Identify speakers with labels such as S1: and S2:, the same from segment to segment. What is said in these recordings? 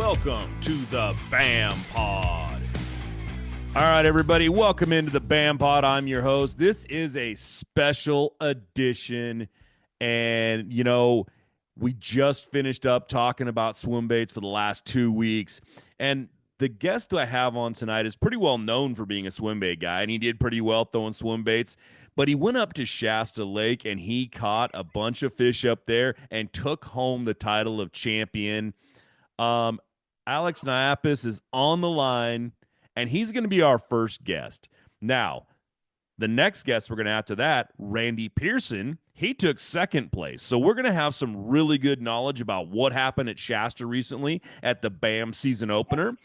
S1: welcome to the BAM Pod. All right, everybody, welcome into the BAM Pod. I'm your host. This is a special edition, and, we just finished up talking about swim baits for the last 2 weeks, and the guest that I have on tonight is pretty well known for being a swim bait guy, and he did pretty well throwing swim baits, but he went up to Shasta Lake, and he caught a bunch of fish up there and took home the title of champion. Alex Niapas is on the line, and he's going to be our first guest. Now, the next guest we're going to have to that, Randy Pierson, he took second place. So we're going to have some really good knowledge about what happened at Shasta recently at the BAM season opener.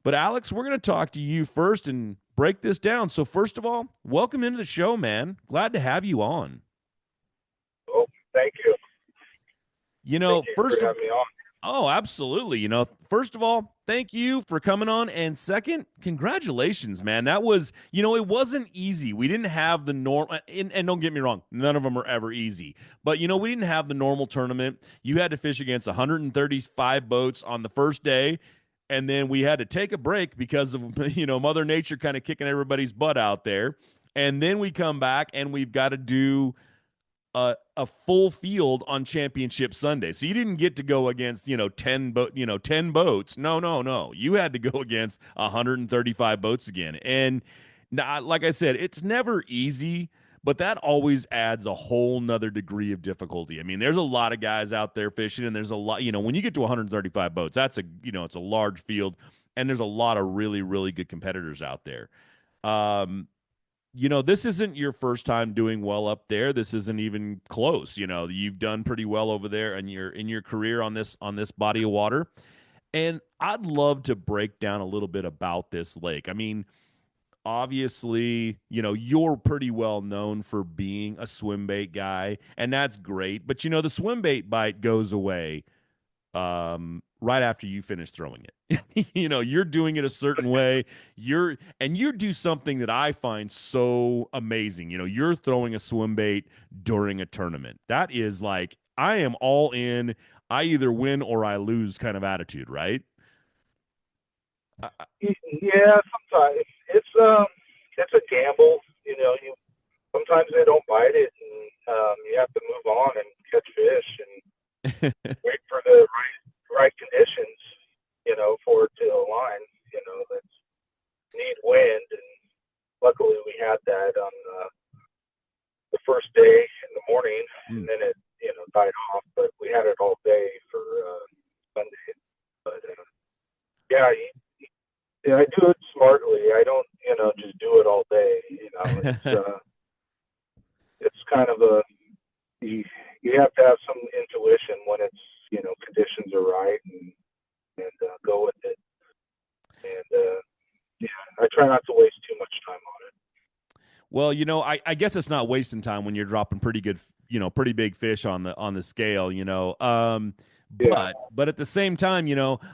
S1: But, Alex, we're going to talk to you first and break this down. So, first of all, welcome into the show, man. Glad to have you on.
S2: Oh, thank you. Thank you
S1: first
S2: for having me on.
S1: Oh, absolutely. First of all, thank you for coming on. And second, congratulations, man. That was, it wasn't easy. We didn't have the normal, and don't get me wrong, none of them are ever easy. But, we didn't have the normal tournament. You had to fish against 135 boats on the first day. And then we had to take a break because of, Mother Nature kind of kicking everybody's butt out there. And then we come back and we've got to do a full field on Championship Sunday. So you didn't get to go against, 10 boats. No. You had to go against 135 boats again. And like I said, it's never easy, but that always adds a whole nother degree of difficulty. I mean, there's a lot of guys out there fishing, and there's a lot, when you get to 135 boats, that's it's a large field, and there's a lot of really, really good competitors out there. This isn't your first time doing well up there. This isn't even close. You've done pretty well over there in your career on this body of water. And I'd love to break down a little bit about this lake. I mean, obviously, you're pretty well known for being a swim bait guy, and that's great. But the swim bait bite goes away right after you finish throwing it. You're doing it a certain way. You do something that I find so amazing. You're throwing a swim bait during a tournament. That is like, I am all in. I either win or I lose kind of attitude, right?
S2: Yeah, sometimes it's a gamble. Sometimes they don't bite it, and you have to move on and catch fish and wait for the right conditions. For it to align. That's need wind, and luckily we had that on the first day in the morning, and then it died off. But we had it all day for Sunday. But yeah, I do it smartly. I don't just do it all day. It's kind of you have to have some intuition when it's conditions are right, and go with it. And I try not to waste too much time on it.
S1: Well, I guess it's not wasting time when you're dropping pretty good, pretty big fish on the scale, But at the same time,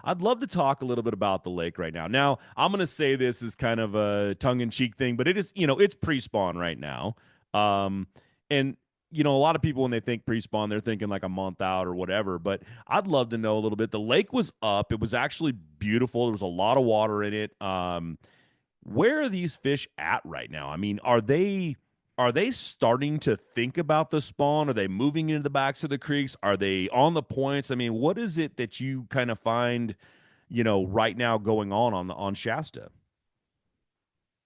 S1: I'd love to talk a little bit about the lake right now. Now, I'm going to say this is kind of a tongue-in-cheek thing, but it is, it's pre-spawn right now. And a lot of people, when they think pre-spawn, they're thinking like a month out or whatever. But I'd love to know a little bit. The lake was up. It was actually beautiful. There was a lot of water in it. Where are these fish at right now? I mean, are they starting to think about the spawn? Are they moving into the backs of the creeks? Are they on the points? I mean, what is it that you kind of find, right now going on Shasta?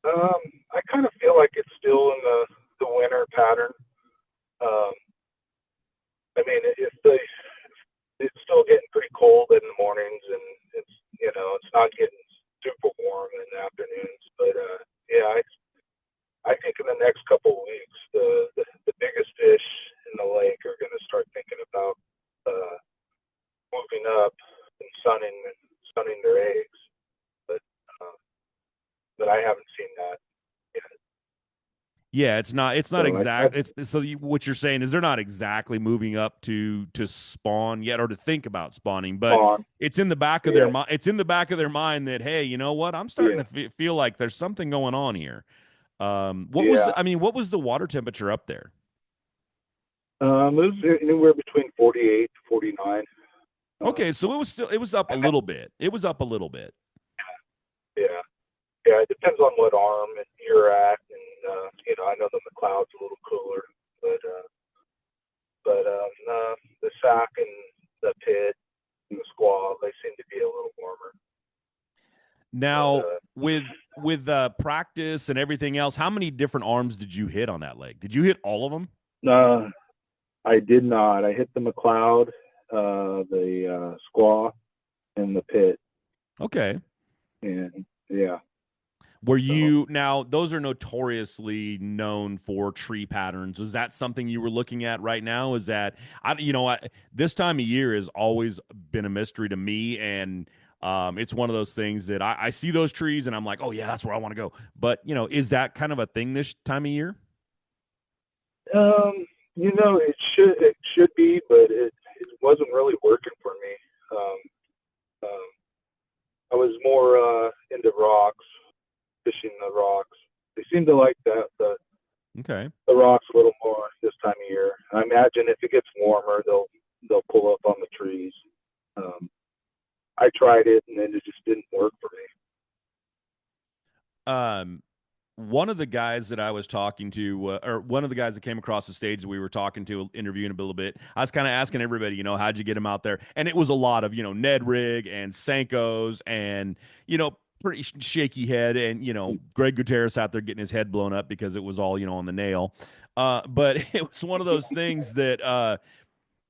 S2: I kind of feel like it's still in the winter pattern. I mean, it's still getting pretty cold in the mornings, and it's not getting super warm in the afternoons. But I think in the next couple of weeks, the biggest fish in the lake are going to start thinking about moving up and sunning their eggs. But I haven't seen that yet.
S1: Yeah, it's not exact. What you're saying is they're not exactly moving up to spawn yet, or to think about spawning, but it's in the back of their mind. It's in the back of their mind that, hey, you know what? I'm starting to feel like there's something going on here. What was the water temperature up there?
S2: It was anywhere between 48 to 49.
S1: Okay, so it was up a little bit. It was up a little bit.
S2: Yeah, yeah. It depends on what arm you're at, and I know the McLeod's a little cooler, but the Sac and the Pit and the Squaw, they seem to be a little warmer.
S1: Now,
S2: But
S1: with practice and everything else, how many different arms did you hit on that leg? Did you hit all of them?
S2: no, I did not. I hit the McLeod, the Squaw, and the Pit,
S1: Okay.
S2: and yeah.
S1: Were
S2: So
S1: you now? Those are notoriously known for tree patterns. Was that something you were looking at right now? Is that this time of year has always been a mystery to me, and it's one of those things that I see those trees and I'm like, oh yeah, that's where I want to go. But is that kind of a thing this time of year?
S2: it should be, but it wasn't really working for me. Um, I was more into rocks, fishing the rocks. They seem to like
S1: Okay.
S2: the rocks a little more this time of year. I imagine if it gets warmer, they'll pull up on the trees. Um, I tried it and then it just didn't work for
S1: Um, one of the guys that I was talking to, or one of the guys that came across the stage that we were talking to, interviewing a little bit, I was kind of asking everybody, how'd you get him out there? And it was a lot of, Ned Rig and Senkos and, pretty shaky head. And,
S2: me.
S1: Greg Gutierrez out there getting his head blown up because it was all, on the nail. But it was one of those things that,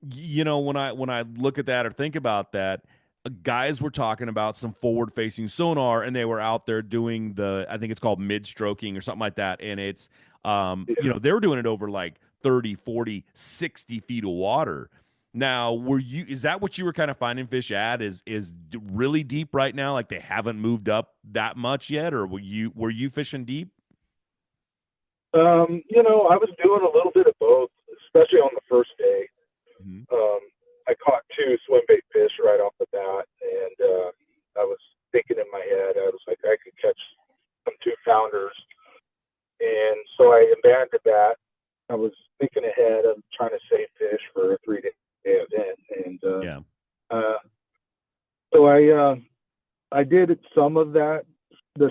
S1: when I look at that or think about that, guys were talking about some forward facing sonar and they were out there doing I think it's called mid stroking or something like that, and it's
S2: Yeah.
S1: they were doing it over like 30, 40, 60 feet of water. Now, is that what you were kind of finding fish at, is really deep right now, like they haven't moved up that much yet, or were you fishing deep?
S2: I was doing a little bit of both, especially on the first day.
S1: Mm-hmm.
S2: I caught two swim bait fish right off the bat, and I was thinking in my head, I was like, I could catch some 2 pounders, and so I abandoned that. I was thinking ahead of trying to save fish for a 3-day event, and
S1: Yeah.
S2: uh, so I did some of the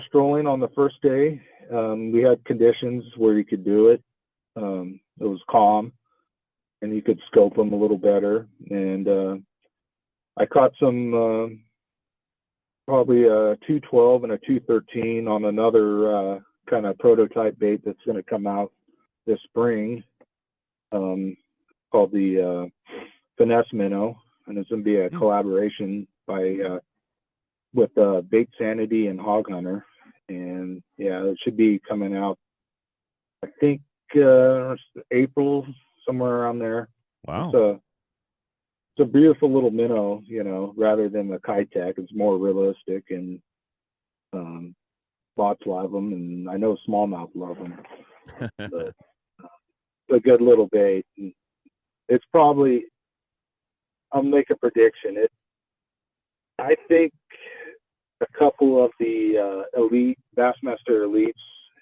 S2: strolling on the first day. We had conditions where you could do it. It was calm, and you could scope them a little better. And I caught some probably a 212 and a 213 on another kind of prototype bait that's going to come out this spring, called the Finesse Minnow, and it's going to be a collaboration with Bait Sanity and Hog Hunter. And yeah, it should be coming out, I think, April, somewhere around there.
S1: Wow.
S2: It's a beautiful little minnow, rather than the Kitech. It's more realistic, and lots love them, and I know smallmouth love them. But it's a good little bait. And it's probably, I'll make a prediction. I think a couple of the elite Bassmaster elites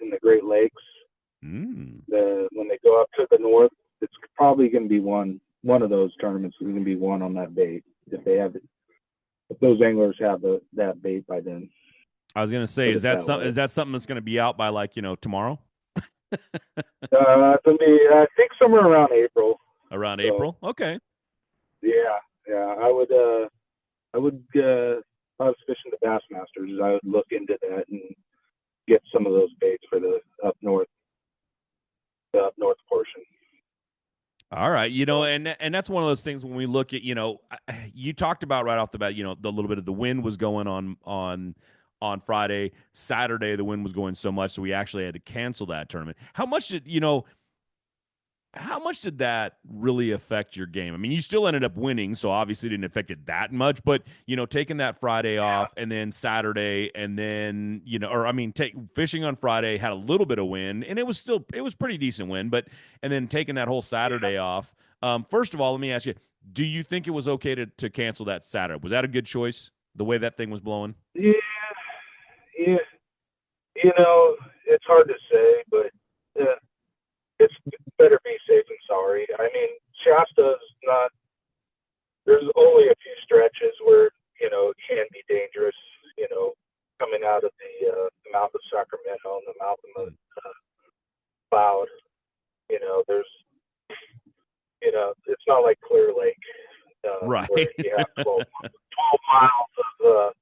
S2: in the Great Lakes,
S1: Mm.
S2: when they go up to the north, it's probably going to be one of those tournaments is going to be one on that bait if they have it. If those anglers have that bait by then.
S1: I was gonna say,
S2: Put
S1: is
S2: it
S1: that
S2: that
S1: something?
S2: way.
S1: Is that something that's gonna be out by like tomorrow?
S2: It's gonna be, I think, somewhere around April.
S1: Around
S2: So,
S1: April? Okay.
S2: yeah. I would if I was fishing the Bassmasters, I would look into that and get some of those baits for the up north portion.
S1: All right,
S2: So,
S1: and that's one of those things when we look at, you talked about right off the bat, the little bit of the wind was going on Friday, Saturday the wind was going so much so we actually had to cancel that tournament. How much did that really affect your game? I mean, you still ended up winning, so obviously it didn't affect it that much. But taking that Friday off, and then Saturday, and then fishing on Friday had a little bit of wind, and it was pretty decent wind. But and then taking that whole Saturday off. First of all, let me ask you: do you think it was okay to cancel that Saturday? Was that a good choice? The way that thing was blowing.
S2: yeah, yeah. It's hard to say, but it's better be safe than sorry. I mean, Shasta's not. There's only a few stretches in the mouth of the cloud. There's, it's not like Clear Lake,
S1: Right.
S2: where you have 12 miles of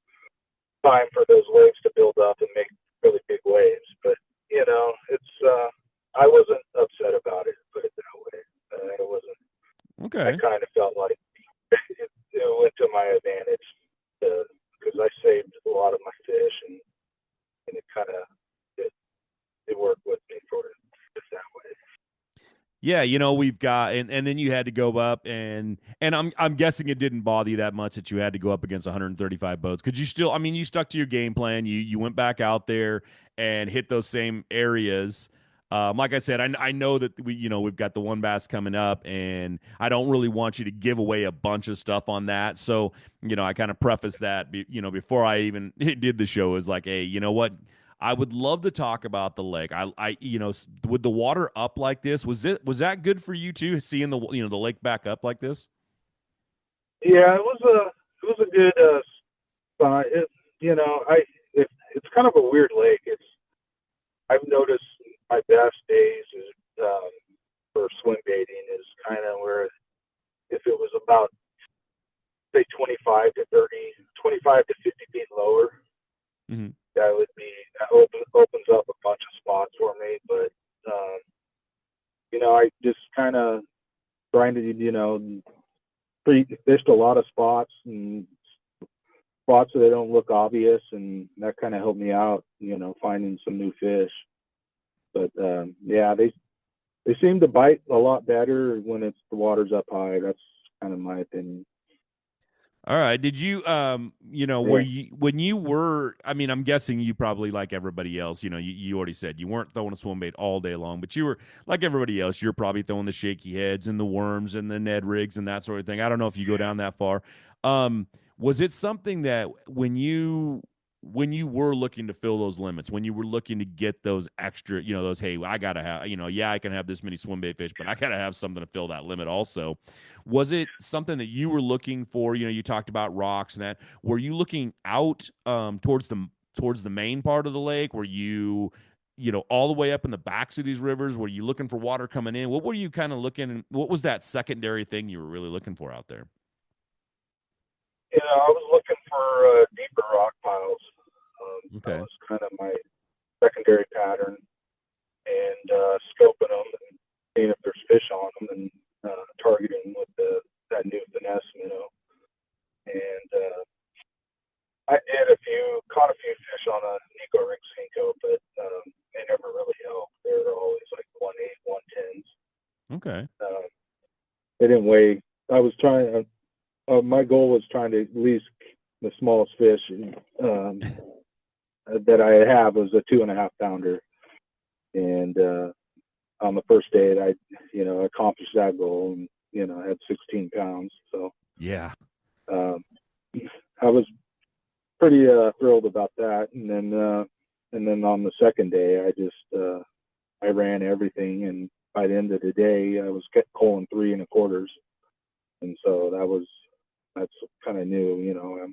S2: time for those waves to build up and make really big waves. But, it's, I wasn't upset about it, put it that way. It wasn't, I
S1: Okay.
S2: kind of felt like it went to my advantage because I saved a lot of my fish and it kind of, it worked with me for it that way.
S1: Yeah, we've got and then you had to go up and I'm guessing it didn't bother you that much that you had to go up against 135 boats. Could you still, I mean, you stuck to your game plan. You went back out there and hit those same areas. Like I said, I know that we've got the one bass coming up, and I don't really want you to give away a bunch of stuff on that. So I kind of preface that before I even did the show is like, hey, you know what? I would love to talk about the lake. With the water up like this, was that good for you too? Seeing the lake back up like this?
S2: Yeah, it was a good spot. It's kind of a weird lake. I've noticed my best days is for swim baiting is kind of where if it was about say 25 to 30, 25 to 50 feet lower,
S1: Mm-hmm.
S2: that opens up a bunch of spots for me. But I just kind of grinded, fished a lot of spots and spots that don't look obvious, and that kind of helped me out, finding some new fish. But yeah, they seem to bite a lot better when the water's up high. That's kind of my opinion.
S1: All right. Did you, were
S2: Yeah.
S1: you, when you were, I mean, I'm guessing you probably like everybody else, you already said you weren't throwing a swim bait all day long, but you were like everybody else. You're probably throwing the shaky heads and the worms and the Ned rigs and that sort of thing. I don't know if you go down that far. Was it something that when you were looking to fill those limits, when you were looking to get those extra, those, hey, I got to have, yeah, I can have this many swim bait fish, but I got to have something to fill that limit also. Was it something that you were looking for? You talked about rocks and that. Were you looking out towards the main part of the lake? Were you, all the way up in the backs of these rivers? Were you looking for water coming in? What were you kind of looking? What was that secondary thing you were really looking for out there?
S2: I was looking for deeper rock piles. That
S1: Okay.
S2: was kind of my secondary pattern, and scoping them and seeing if there's fish on them, and targeting with that new finesse minnow. And I caught a few fish on a Nico rig Cinco, but they never really helped. They were always like 1.8, 1.10s.
S1: Okay.
S2: They didn't weigh. I was trying. My goal was trying to at least the smallest fish that I have was a 2.5 pounder, and on the first day, I accomplished that goal, and I had 16 pounds. So
S1: Yeah.
S2: um, I was pretty thrilled about that. And then on the second day, I ran everything, and by the end of the day, I was calling 3.25, and so that's kind of new.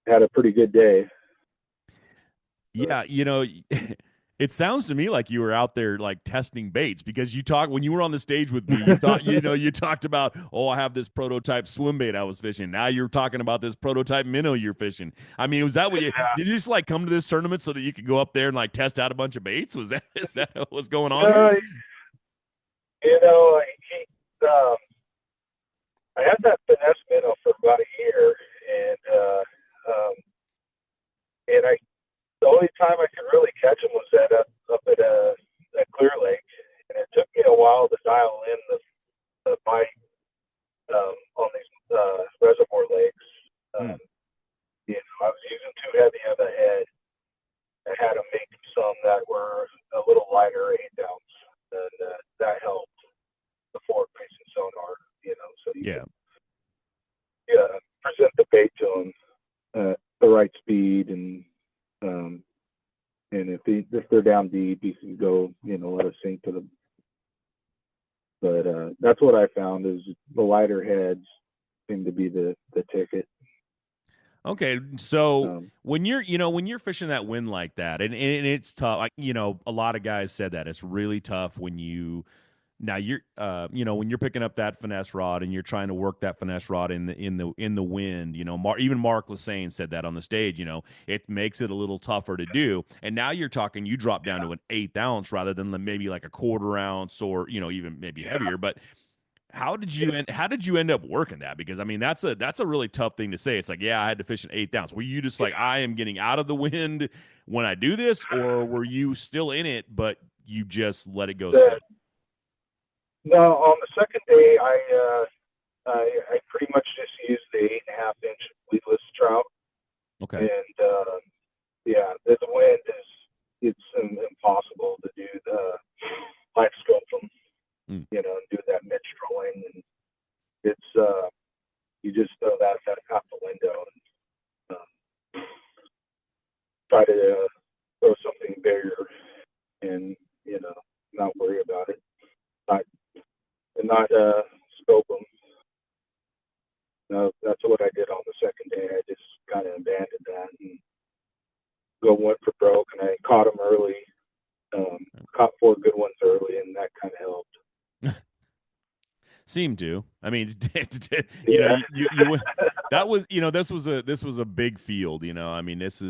S2: I had a pretty good day. But
S1: Yeah, it sounds to me like you were out there like testing baits because when you were on the stage with me, you talked about, oh, I have this prototype swim bait I was fishing. Now you're talking about this prototype minnow you're fishing. I mean, was that what did you just like come to this tournament so that you could go up there and like test out a bunch of baits? Is that what was going on here?
S2: uh, you know, he, um, I had that finesse minnow for about a year, and the only time I could really catch him was up at Clear Lake, and it took me a while to dial in the bite on these reservoir lakes.
S1: Hmm.
S2: I was using too heavy of a head. I had to make some that were a little lighter, 8 ounce, and that helped the forward facing sonar. So you
S1: Yeah.
S2: could present the bait to them the right speed, um, and if they're down deep, you can go, let it sink to the. But that's what I found is the lighter heads seem to be the ticket.
S1: Okay, so
S2: Um,
S1: when you're fishing that wind like that, and it's tough. Like, a lot of guys said that it's really tough when when you're picking up that finesse rod and you're trying to work that finesse rod in the wind. Even Mark Lassane said that on the stage. It makes it a little tougher to do. And now you're talking, you drop down to an 1/8 ounce rather than maybe like a 1/4 ounce or even maybe
S2: yeah,
S1: heavier. But
S2: yeah,
S1: how did you end up working that? Because I mean that's a really tough thing to say. It's like, yeah, I had to fish an 1/8 ounce. Were you just like,
S2: yeah.
S1: I am getting out of the wind when I do this, or were you still in it but you just let it go slow?
S2: The, no, on the second day, I pretty much just used the 8.5 inch weedless trout,
S1: Okay.
S2: and yeah, the wind is impossible to do the life scope them,
S1: Mm.
S2: and do that mid trolling, and it's you just throw that out the window and try to throw something bigger and not worry about it, not not scope them. No, that's what I did on the second day. I just kind of abandoned that and went for broke, and I caught them early. Caught 4 good ones early, and that kind of helped.
S1: Seem to. I mean,
S2: Yeah,
S1: that was, this was a big field. I mean, it's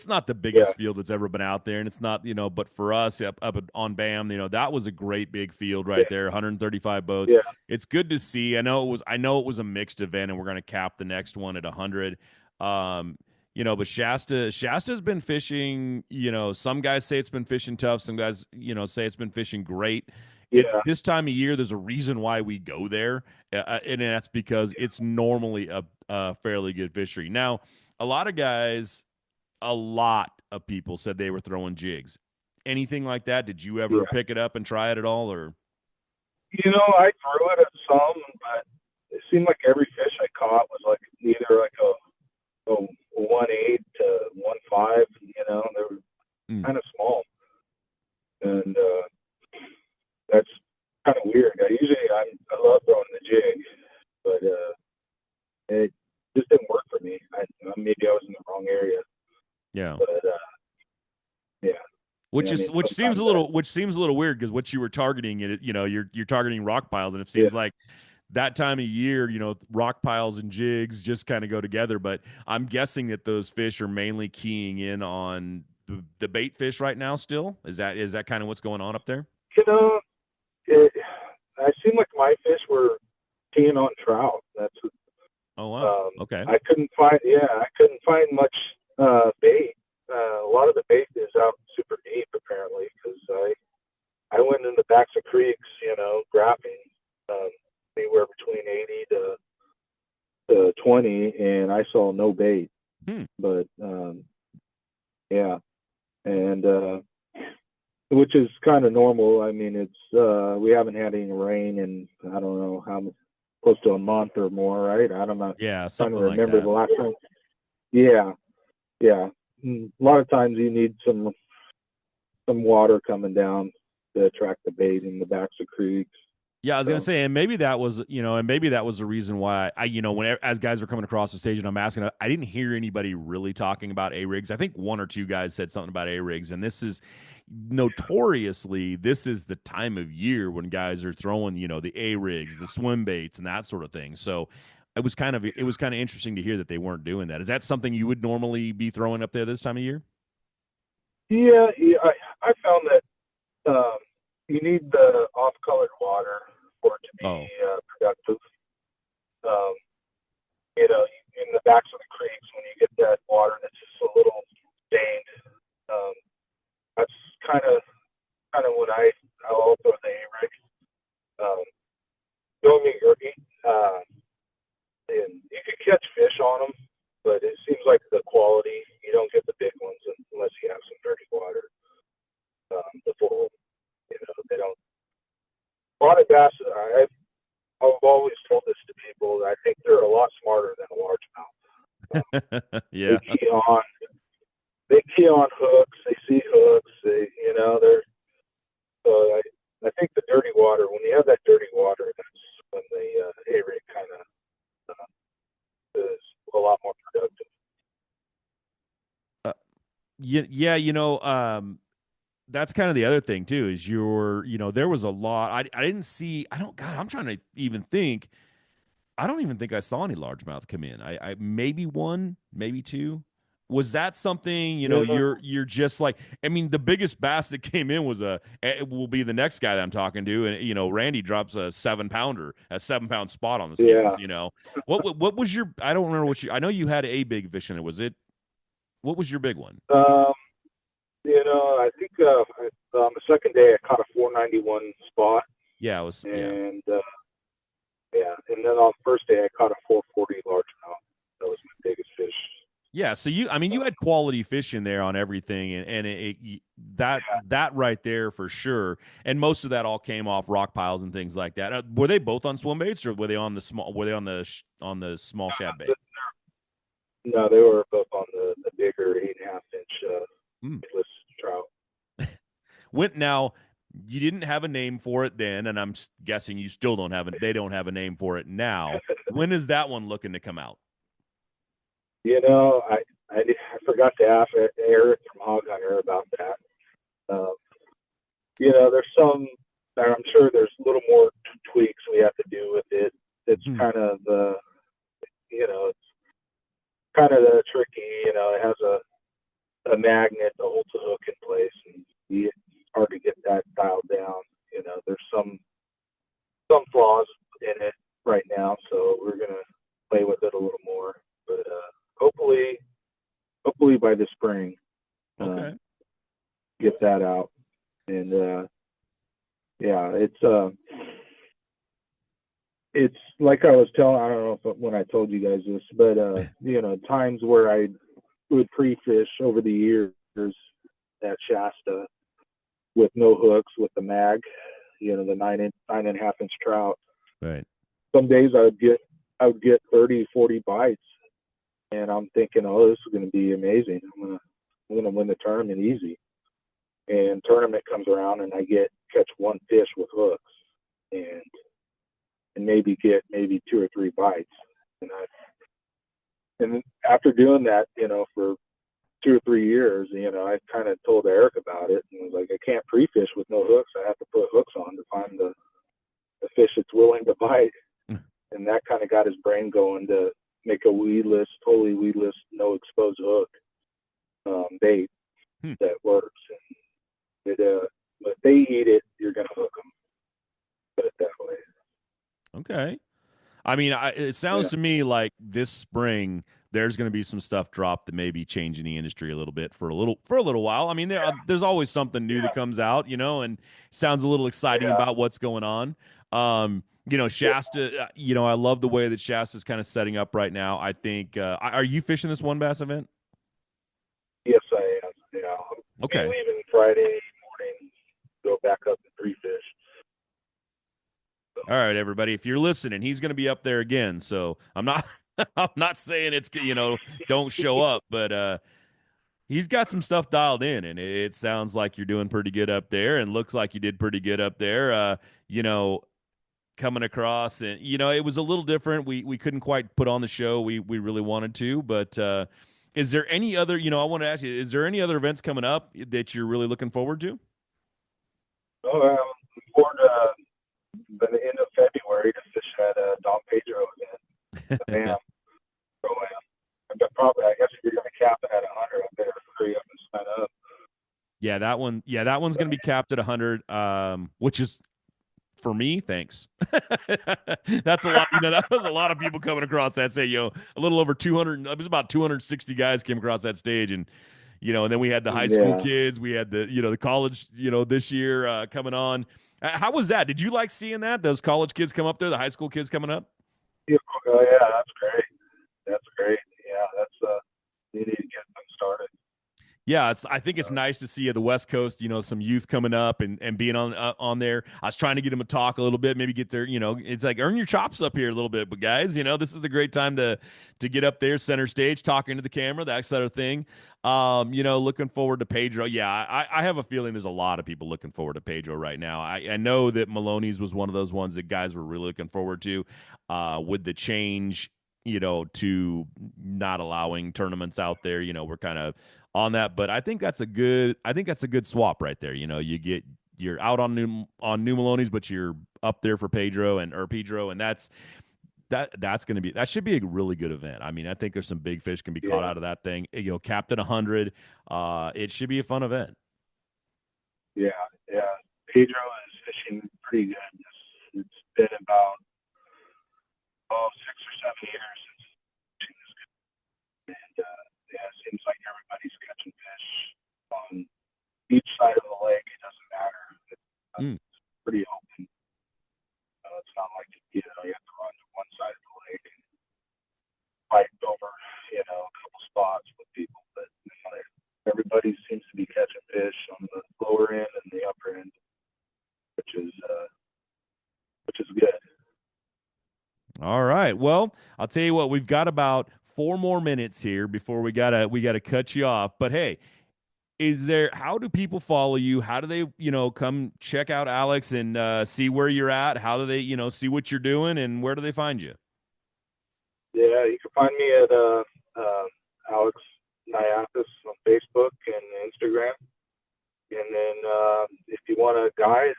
S1: not the
S2: yeah,
S1: biggest field that's ever been out there, and it's not, but for us up on BAM, that was a great big field
S2: yeah,
S1: right there, 135 boats.
S2: yeah,
S1: It's good to see. I know it was a mixed event, and we're going to cap the next one at 100. Um, but Shasta's been fishing. Some guys say it's been fishing tough. Some guys, say it's been fishing great.
S2: yeah,
S1: This time of year, there's a reason why we go there, and that's because it's normally a fairly good fishery. Now, a lot of guys, a lot of people said they were throwing jigs. Anything like that? Did you ever
S2: yeah.
S1: pick it up and try it at all, or?
S2: I threw it at some, but it seemed like every fish I caught was like either like a 1/8 to 1/5. They were
S1: Mm.
S2: kind of small, and that's kind of weird. I love throwing the jig, but it just didn't work for me. Maybe I was in the wrong area,
S1: Yeah.
S2: but yeah.
S1: Which
S2: I
S1: is
S2: mean,
S1: which seems
S2: sometimes
S1: a little which seems a little weird because what you were targeting you're targeting rock piles, and it
S2: yeah,
S1: seems like that time of year, rock piles and jigs just kind of go together. But I'm guessing that those fish are mainly keying in on the bait fish right now. Still, is that kind of what's going on up there?
S2: you know, it, I seemed like my fish were keying on trout. That's
S1: Oh wow. Okay.
S2: I couldn't find much bait. A lot of the bait is out super deep apparently because I went in the backs of creeks, graphing um, anywhere between 80 to 20, and I saw no bait.
S1: Hmm.
S2: But yeah, and which is kind of normal. I mean, it's we haven't had any rain in I don't know close to a month or more, right? I'm not
S1: Yeah,
S2: trying to
S1: something like
S2: remember
S1: that.
S2: the last time. Yeah, yeah. A lot of times you need some water coming down to attract the bait in the backs of creeks.
S1: Yeah, I was gonna
S2: So
S1: say, and maybe that was the reason why when as guys were coming across the stage and I'm asking, I didn't hear anybody really talking about A rigs. I think one or two guys said something about A rigs, and this is notoriously this is the time of year when guys are throwing the A rigs, the swim baits, and that sort of thing. So it was kind of interesting to hear that they weren't doing that. Is that something you would normally be throwing up there this time of year?
S2: yeah, I found that you need the off-colored water for it to be
S1: Oh,
S2: productive. Um, in the backs of the creeks when you get that water that's just a little stained. Um, that's kind of what I also the A-rig. Um, don't get your and you could catch fish on them, but it seems like the quality you don't get the big ones unless you have some dirty water. The full, they don't. A lot of bass. I've always told this to people. I think they're a lot smarter than a largemouth. They
S1: yeah.
S2: key on they key on hooks. They see hooks. They're so I think the dirty water. When you have that dirty water, that's when the A rig kind of is a lot more productive.
S1: yeah, that's kind of the other thing too, is there was a lot. I didn't see, I don't, God, I'm trying to even think. I don't even think I saw any largemouth come in. I maybe one, maybe two. Was that something,
S2: Yeah,
S1: you're just like, I mean, the biggest bass that came in was it will be the next guy that I'm talking to. And, Randy drops a 7 pounder, a 7 pound spot on the
S2: yeah.
S1: scales. What was your, I don't remember I know you had a big fish in it. What was your big one?
S2: Um, I think the second day I caught a 491 spot,
S1: Yeah, it was, yeah.
S2: and yeah, and then on the first day I caught a 440 largemouth. That was my biggest fish.
S1: Yeah, so I mean, you
S2: Uh,
S1: had quality fish in there on everything, and that right there for sure. And most of that all came off rock piles and things like that. Were they both on swim baits, or were they on the small? Were they on the small shad bait?
S2: no, they were both on the bigger 8.5 inch
S1: Mm.
S2: weightless trout.
S1: Went now. You didn't have a name for it then, and I'm guessing you still don't have it. They don't have a name for it now. When is that one looking to come out?
S2: I forgot to ask Eric from Hog Hunter about that. Um, there's some. I'm sure there's a little more tweaks we have to do with it. It's
S1: Hmm.
S2: kind of it's kind of tricky. It has a magnet that holds the hook in place, and it's hard to get that dialed down. There's some flaws in it right now, so we're gonna play with it a little more. But hopefully by the spring,
S1: Okay.
S2: get that out. And yeah, it's like I was telling. I don't know if when I told you guys this, but times where I would pre-fish over the years at Shasta with no hooks with the mag, the 9.5 inch trout.
S1: Right.
S2: Some days I would get 30, 40 bites, and I'm thinking, oh, this is going to be amazing. I'm gonna win the tournament easy. And tournament comes around, and I catch one fish with hooks, and maybe get maybe 2 or 3 bites. And after doing that, for 2 or 3 years, I kind of told Eric about it, and was like, I can't pre-fish with no hooks. I have to put hooks on to find the fish that's willing to bite. And that kind of got his brain going to make a totally weedless, no exposed hook bait
S1: Hmm.
S2: that works. And but if they eat it, you're gonna hook them. Put it that way.
S1: Okay. I mean, it sounds
S2: Yeah,
S1: to me like this spring there's going to be some stuff dropped that may be changing the industry a little bit for a little while. I mean, there's always something new that
S2: yeah,
S1: comes out, and sounds a little exciting
S2: yeah,
S1: about what's going on.
S2: yeah.
S1: Shasta, I love the way that Shasta's kind of setting up right now. I think, are you fishing this one bass event?
S2: Yes, I am. Yeah, I'll be
S1: Okay.
S2: leaving Friday morning. Go back up and pre-fish. So,
S1: All right, everybody. If you're listening, he's going to be up there again. So I'm not, I'm not saying it's, don't show up, but he's got some stuff dialed in, and it sounds like you're doing pretty good up there, and looks like you did pretty good up there. Coming across, and it was a little different. We couldn't quite put on the show we really wanted to, but is there any other? I want to ask you, is there any other events coming up that you're really looking forward to?
S2: looking forward to by the end of February to fish at Don Pedro again. The Bam Pro-Am. I guess if you're going to cap it at 100, I better hurry up and sign up.
S1: Yeah, that one. Yeah, that one's going to be capped at 100, which is for me, thanks. That's a lot. That was a lot of people coming across that say, a little over 200. It was about 260 guys came across that stage, and then we had the high school
S2: Yeah.
S1: kids, we had the college, this year coming on. How was that? Did you like seeing that? Those college kids come up there, the high school kids coming up?
S2: Yeah. Oh, yeah, that's great. That's great. Yeah, you need to get them started.
S1: Yeah, I think it's nice to see at the West Coast, some youth coming up and being on there. I was trying to get them to talk a little bit, maybe get their, it's like earn your chops up here a little bit. But guys, this is the great time to get up there, center stage, talking to the camera, that sort of thing. Looking forward to Pedro. Yeah, I have a feeling there's a lot of people looking forward to Pedro right now. I know that Maloney's was one of those ones that guys were really looking forward to, with the change to not allowing tournaments out there. We're kind of on that, but I think that's a good swap right there. You're out on new Maloney's, but you're up there for Pedro, and that's going to be, that should be a really good event. I mean, I think there's some big fish can be caught out of that thing. Capped at 100. It should be a fun event.
S2: Yeah, yeah. Pedro is fishing pretty good. It's been about 6 or 7 years since fishing this good, and yeah, it seems like everybody's catching fish on each side of the lake. It doesn't matter. It's pretty open. It's not like you have to run to one side of the lake and fight over a couple spots with people, but everybody seems to be catching fish on the lower end and the upper end, which is good.
S1: All right. Well, I'll tell you what, we've got about 4 more minutes here before we gotta cut you off. But hey, how do people follow you? How do they, come check out Alex and see where you're at? How do they, see what you're doing, and where do they find you?
S2: Yeah, you can find me at Alex Niapas on Facebook and Instagram. And then if you want a guide,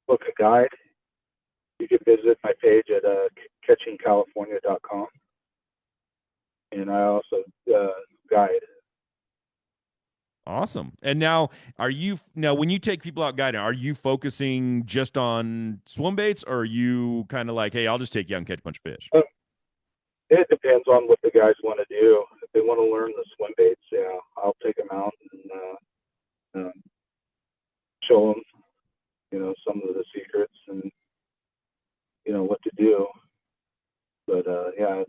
S2: book a guide, you can visit my page at catchingcalifornia.com. And I also guide.
S1: Awesome. And now, when you take people out guiding, are you focusing just on swim baits, or are you kind of like, hey, I'll just take you out and catch a bunch of fish?
S2: It depends on what the guys want to do. If they want to learn the swim baits, yeah, I'll take them out and show them, some of the secrets and what to do. But yeah,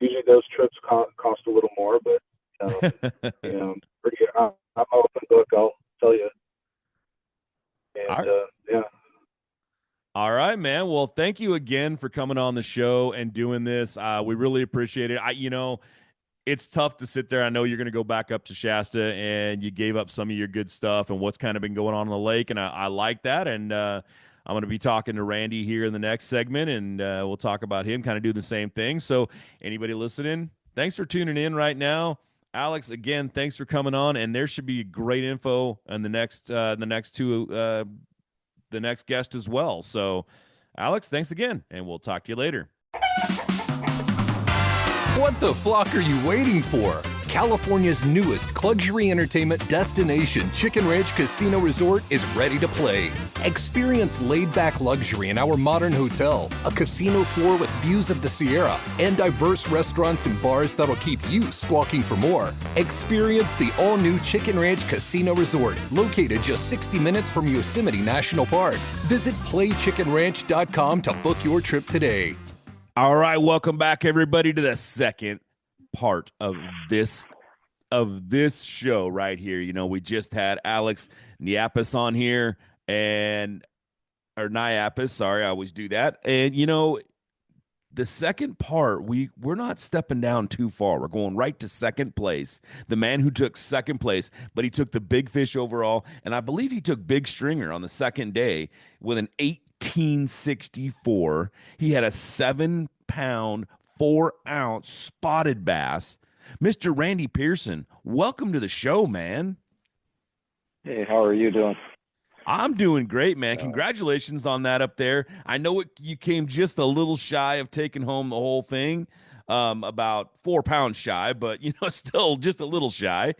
S2: usually those trips cost a little more, but pretty good. I'm an open book, I'll tell you. And yeah.
S1: All right, man. Well, thank you again for coming on the show and doing this. We really appreciate it. It's tough to sit there. I know you're going to go back up to Shasta, and you gave up some of your good stuff and what's kind of been going on the lake, and I like that. And I'm going to be talking to Randy here in the next segment, and we'll talk about him kind of doing the same thing. So anybody listening, thanks for tuning in right now. Alex, again, thanks for coming on, and there should be great info on the next guest as well. So, Alex, thanks again, and we'll talk to you later.
S3: What the flock are you waiting for? California's newest luxury entertainment destination, Chicken Ranch Casino Resort, is ready to play. Experience laid-back luxury in our modern hotel, a casino floor with views of the Sierra, and diverse restaurants and bars that'll keep you squawking for more. Experience the all-new Chicken Ranch Casino Resort, located just 60 minutes from Yosemite National Park. Visit playchickenranch.com to book your trip today.
S1: All right, welcome back, everybody, to the second part of this show right here. We just had Alex Niapas on here, or Niapas, sorry, I always do that. And the second part, we're not stepping down too far. We're going right to second place. The man who took second place, but he took the big fish overall, and I believe he took big stringer on the second day with an 1864. He had a 7-pound, 4-ounce spotted bass. Mr. Randy Pierson, welcome to the show, man.
S4: Hey, how are you doing?
S1: I'm doing great, man. Congratulations on that up there. I know you came just a little shy of taking home the whole thing, about 4 pounds shy, but still just a little shy.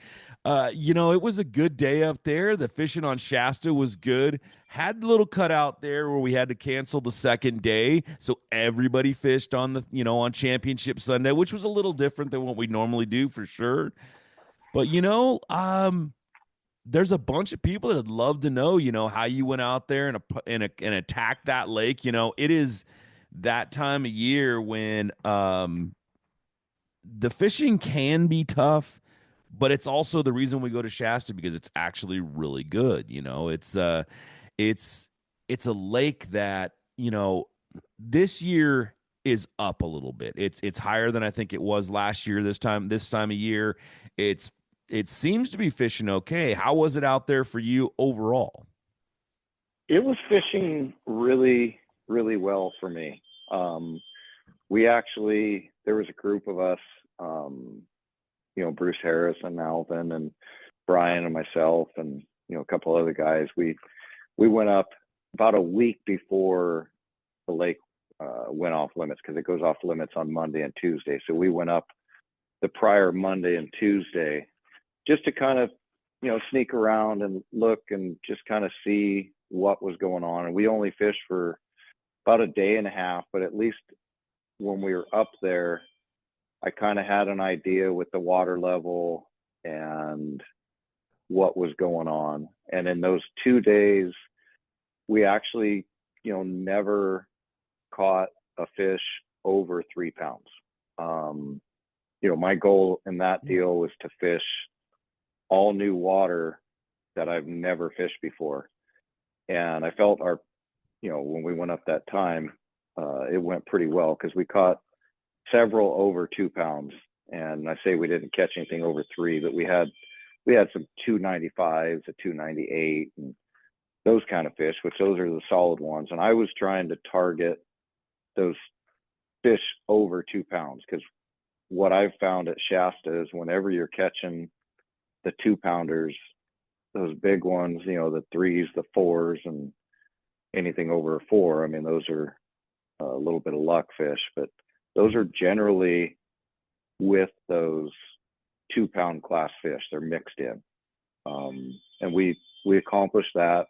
S1: It was a good day up there. The fishing on Shasta was good. Had a little cutout there where we had to cancel the second day, so everybody fished on on Championship Sunday, which was a little different than what we normally do for sure. But there's a bunch of people that would love to know, how you went out there and attacked that lake. It is that time of year when the fishing can be tough, but it's also the reason we go to Shasta, because it's actually really good. It's a lake that, this year is up a little bit. It's higher than I think it was last year this time of year. It seems to be fishing okay. How was it out there for you overall?
S4: It was fishing really, really well for me. there was a group of us, Bruce Harris and Alvin and Brian and myself and, a couple other guys. We went up about a week before the lake went off limits, because it goes off limits on Monday and Tuesday. So we went up the prior Monday and Tuesday just to kind of, sneak around and look and just kind of see what was going on. And we only fished for about a day and a half, but at least when we were up there, I kind of had an idea with the water level and what was going on. And in those 2 days, we actually, never caught a fish over 3 pounds. My goal in that deal was to fish all new water that I've never fished before. And I felt when we went up that time, it went pretty well, because we caught several over 2 pounds. And I say we didn't catch anything over 3, but we had some 295s, a 298, and those kind of fish, which those are the solid ones. And I was trying to target those fish over 2 pounds, because what I've found at Shasta is whenever you're catching the 2-pounders, those big ones, the 3s, the 4s, and anything over a 4, I mean, those are a little bit of luck fish, but those are generally with those 2-pound class fish. They're mixed in. And we accomplished that,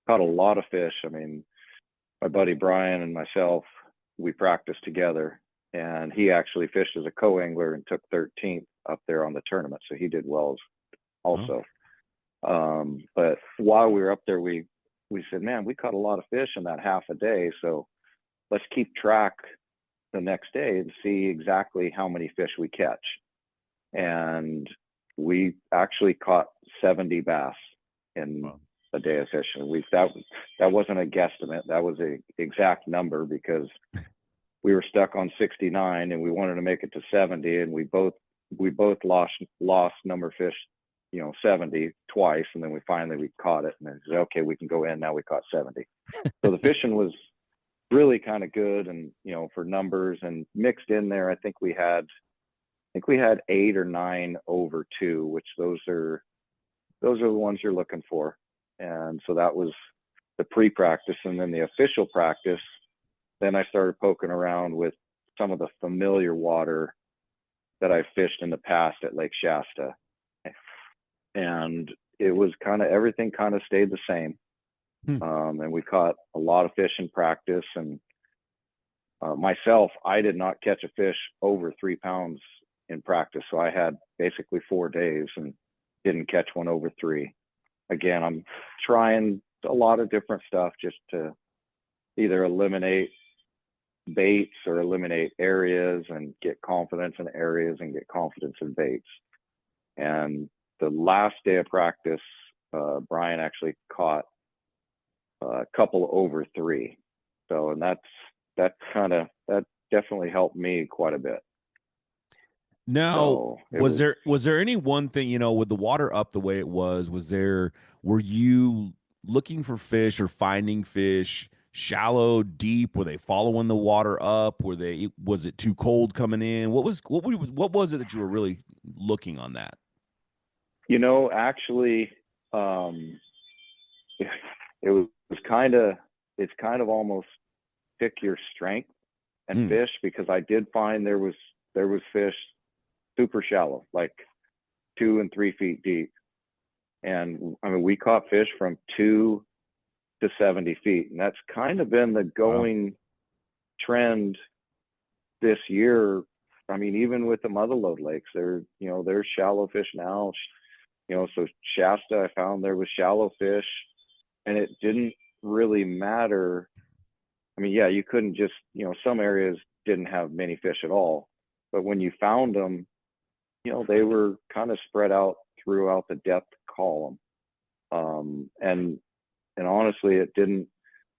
S4: caught a lot of fish. I mean, my buddy Brian and myself, we practiced together, and he actually fished as a co-angler and took 13th up there on the tournament. So he did well also. But while we were up there, we said, man, we caught a lot of fish in that half a day. So let's keep track the next day and see exactly how many fish we catch. And we actually caught 70 bass in a day of fishing. That wasn't a guesstimate. That was a exact number, because we were stuck on 69 and we wanted to make it to 70, and we both lost number fish, 70 twice, and then we caught it, and then said, okay, we can go in now. We caught 70. So the fishing was really kind of good, and for numbers, and mixed in there, I think we had 8 or 9 over 2, which those are the ones you're looking for. And so that was the pre-practice. And then the official practice, then I started poking around with some of the familiar water that I've fished in the past at Lake Shasta. And it was everything kind of stayed the same. And we caught a lot of fish in practice. And myself, I did not catch a fish over 3 pounds in practice. So I had basically 4 days and didn't catch one over 3. Again, I'm trying a lot of different stuff just to either eliminate baits or eliminate areas and get confidence in areas and get confidence in baits. And the last day of practice, Brian actually caught a couple over 3. So, and that definitely helped me quite a bit.
S1: Now, was there any one thing, with the water up the way it was were you looking for fish or finding fish shallow, deep? Were they following the water up? Was it too cold coming in? What was it that you were really looking on that?
S4: Actually, it's kind of almost pick your strength and fish, because I did find there was fish super shallow, like 2 and 3 feet deep. And I mean, we caught fish from 2 to 70 feet. And that's kind of been the going trend this year. I mean, even with the motherlode lakes, there's shallow fish now. So Shasta, I found there was shallow fish, and it didn't really matter. I mean, yeah, you couldn't just, some areas didn't have many fish at all, but when you found them, they were kind of spread out throughout the depth column. And honestly,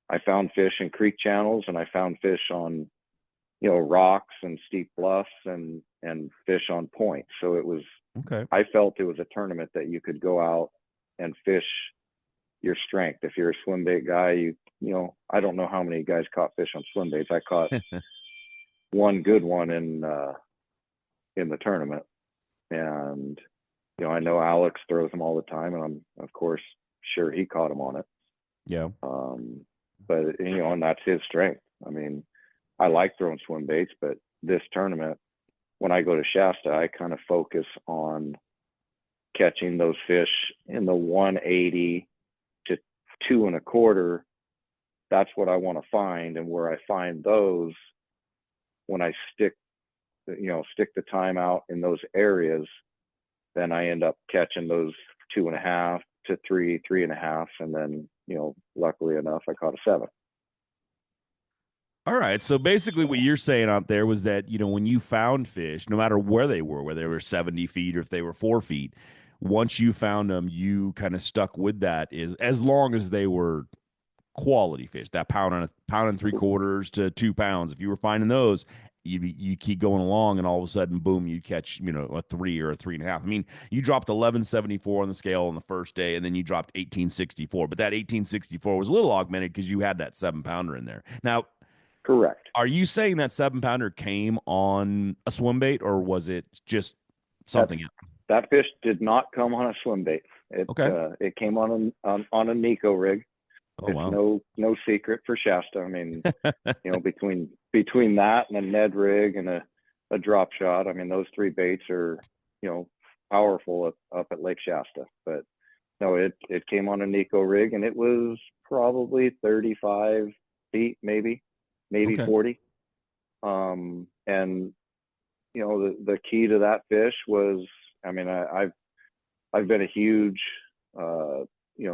S4: I found fish in creek channels, and I found fish on, rocks and steep bluffs, and fish on points. So it was,
S1: okay.
S4: I felt it was a tournament that you could go out and fish your strength. If you're a swim bait guy, I don't know how many guys caught fish on swim baits. I caught one good one in the tournament. And, I know Alex throws them all the time, and I'm, of course, sure he caught him on it.
S1: Yeah.
S4: But, and that's his strength. I mean, I like throwing swim baits, but this tournament, when I go to Shasta, I kind of focus on catching those fish in the 180 to 2.25. That's what I want to find. And where I find those, when I stick the time out in those areas, then I end up catching those 2.5 to 3.5. And then, luckily enough, I caught a 7.
S1: All right. So basically what you're saying out there was that, when you found fish, no matter where they were, whether they were 70 feet or if they were 4 feet, once you found them, you kind of stuck with that as long as they were quality fish, that pound and 3/4 to 2 pounds. If you were finding those, you keep going along, and all of a sudden, boom, you catch, a 3 or a 3.5. I mean, you dropped 1174 on the scale on the first day, and then you dropped 1864. But that 1864 was a little augmented because you had that 7-pounder in there. Now,
S4: correct.
S1: Are you saying that 7-pounder came on a swim bait, or was it just something else?
S4: That fish did not come on a swim bait. It came on a Nico rig.
S1: Oh,
S4: it's
S1: wow.
S4: no secret for Shasta. I mean, between that and a Ned rig and a drop shot, I mean, those 3 baits are, powerful up at Lake Shasta. But no, it came on a Nico rig, and it was probably 35 feet, maybe
S1: Okay.
S4: 40. And the key to that fish was, I mean, I've been a huge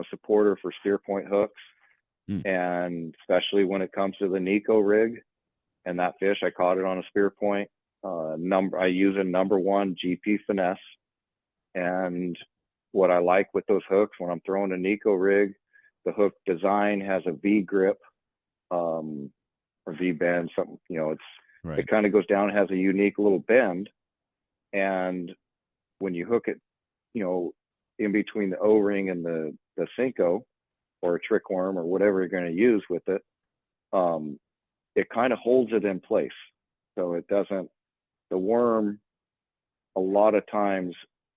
S4: supporter for spear point hooks, and especially when it comes to the Nico rig and that fish, I caught it on a spear point. I use a number 1 GP finesse, and what I like with those hooks when I'm throwing a Nico rig, the hook design has a V grip, or V bend, something, it's
S1: Right.
S4: it kind of goes down, has a unique little bend, and when you hook it, in between the O-ring and the Cinco or a trick worm or whatever you're going to use with it, it kind of holds it in place. So it doesn't, the worm a lot of times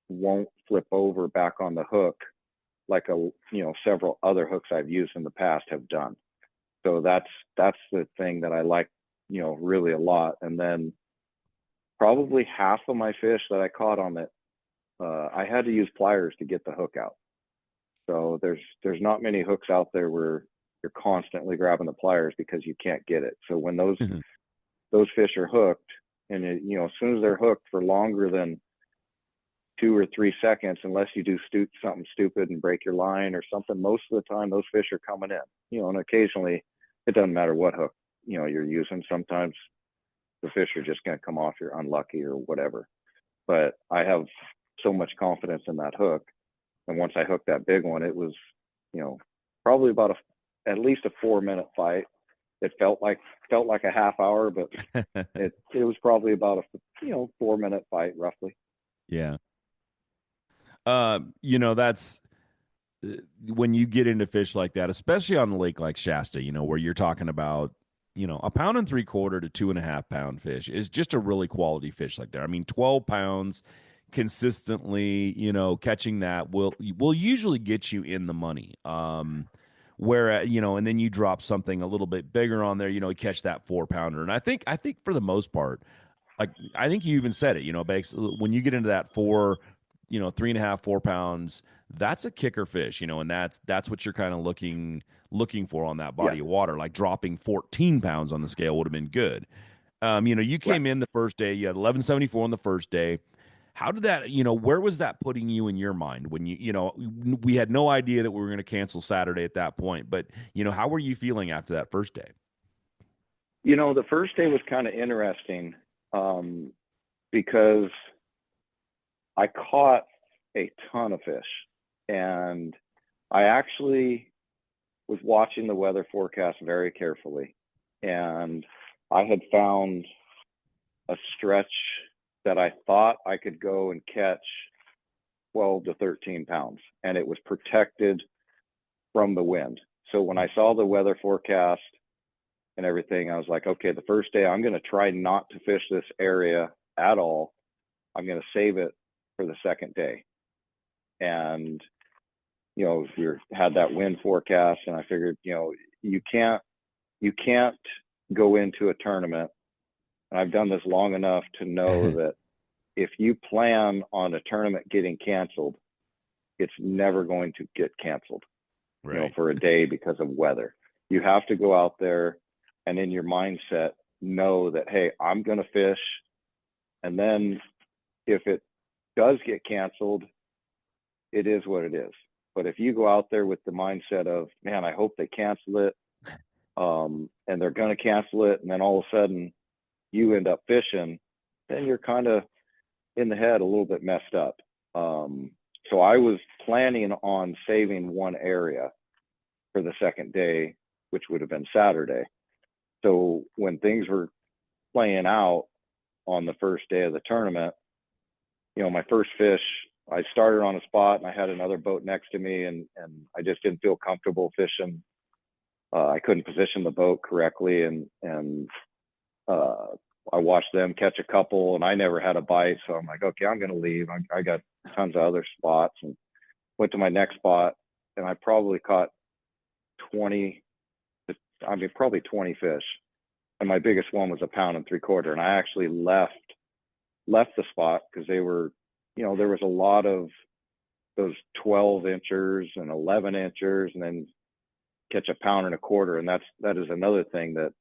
S4: won't flip over back on the hook like several other hooks I've used in the past have done. So that's the thing that I like, really a lot. And then probably half of my fish that I caught on it, I had to use pliers to get the hook out. So there's not many hooks out there where you're constantly grabbing the pliers because you can't get it. So when those fish are hooked, and as soon as they're hooked for longer than 2 or 3 seconds, unless you do something stupid and break your line or something, most of the time those fish are coming in. And occasionally it doesn't matter what hook you're using. Sometimes the fish are just going to come off, you're unlucky or whatever. But I have so much confidence in that hook, and once I hooked that big one, it was probably about at least a 4-minute fight. It felt like a half hour, but it was probably about a 4-minute fight roughly.
S1: Yeah. That's when you get into fish like that, especially on the lake like Shasta, where you're talking about, a 1.75 to 2.5 pound fish is just a really quality fish like that. I mean, 12 pounds consistently, catching that will usually get you in the money. Where, and then you drop something a little bit bigger on there, you catch that 4-pounder. And I think for the most part, like, I think you even said it, Bakes, when you get into that 3.5, 4 pounds, that's a kicker fish, and that's what you're kind of looking for on that body of water. Like dropping 14 pounds on the scale would have been good. You came in the first day, you had 1174 on the first day. How did that, where was that putting you in your mind when we had no idea that we were going to cancel Saturday at that point, but how were you feeling after that first day?
S4: The first day was kind of interesting, because I caught a ton of fish, and I actually was watching the weather forecast very carefully, and I had found a stretch that I thought I could go and catch 12 to 13 pounds, and it was protected from the wind. So when I saw the weather forecast and everything. I was like, okay, the first day I'm going to try not to fish this area at all. I'm going to save it for the second day. And, you know, we had that wind forecast, and I figured, you know, you can't go into a tournament. And I've done this long enough to know that if you plan on a tournament getting canceled, it's never going to get canceled,
S1: Right.
S4: you know, for a day because of weather. You have to go out there and in your mindset know that, hey, I'm going to fish. And then if it does get canceled, it is what it is. But if you go out there with the mindset of, man, I hope they cancel it, and they're going to cancel it, and then all of a sudden you end up fishing, then you're kind of in the head a little bit messed up. So I was planning on saving one area for the second day, which would have been Saturday. So when things were playing out on the first day of the tournament, you know, my first fish, I started on a spot and I had another boat next to me, and I just didn't feel comfortable fishing. I couldn't position the boat correctly, and I watched them catch a couple, and I never had a bite. So I'm like, okay, I'm going to leave. I got tons of other spots, and went to my next spot, and I probably caught 20 fish. And my biggest one was 1.75 pounds. And I actually left the spot because they were, you know, there was a lot of those 12 inchers and 11 inchers, and then catch 1.25 pounds. And that is another thing that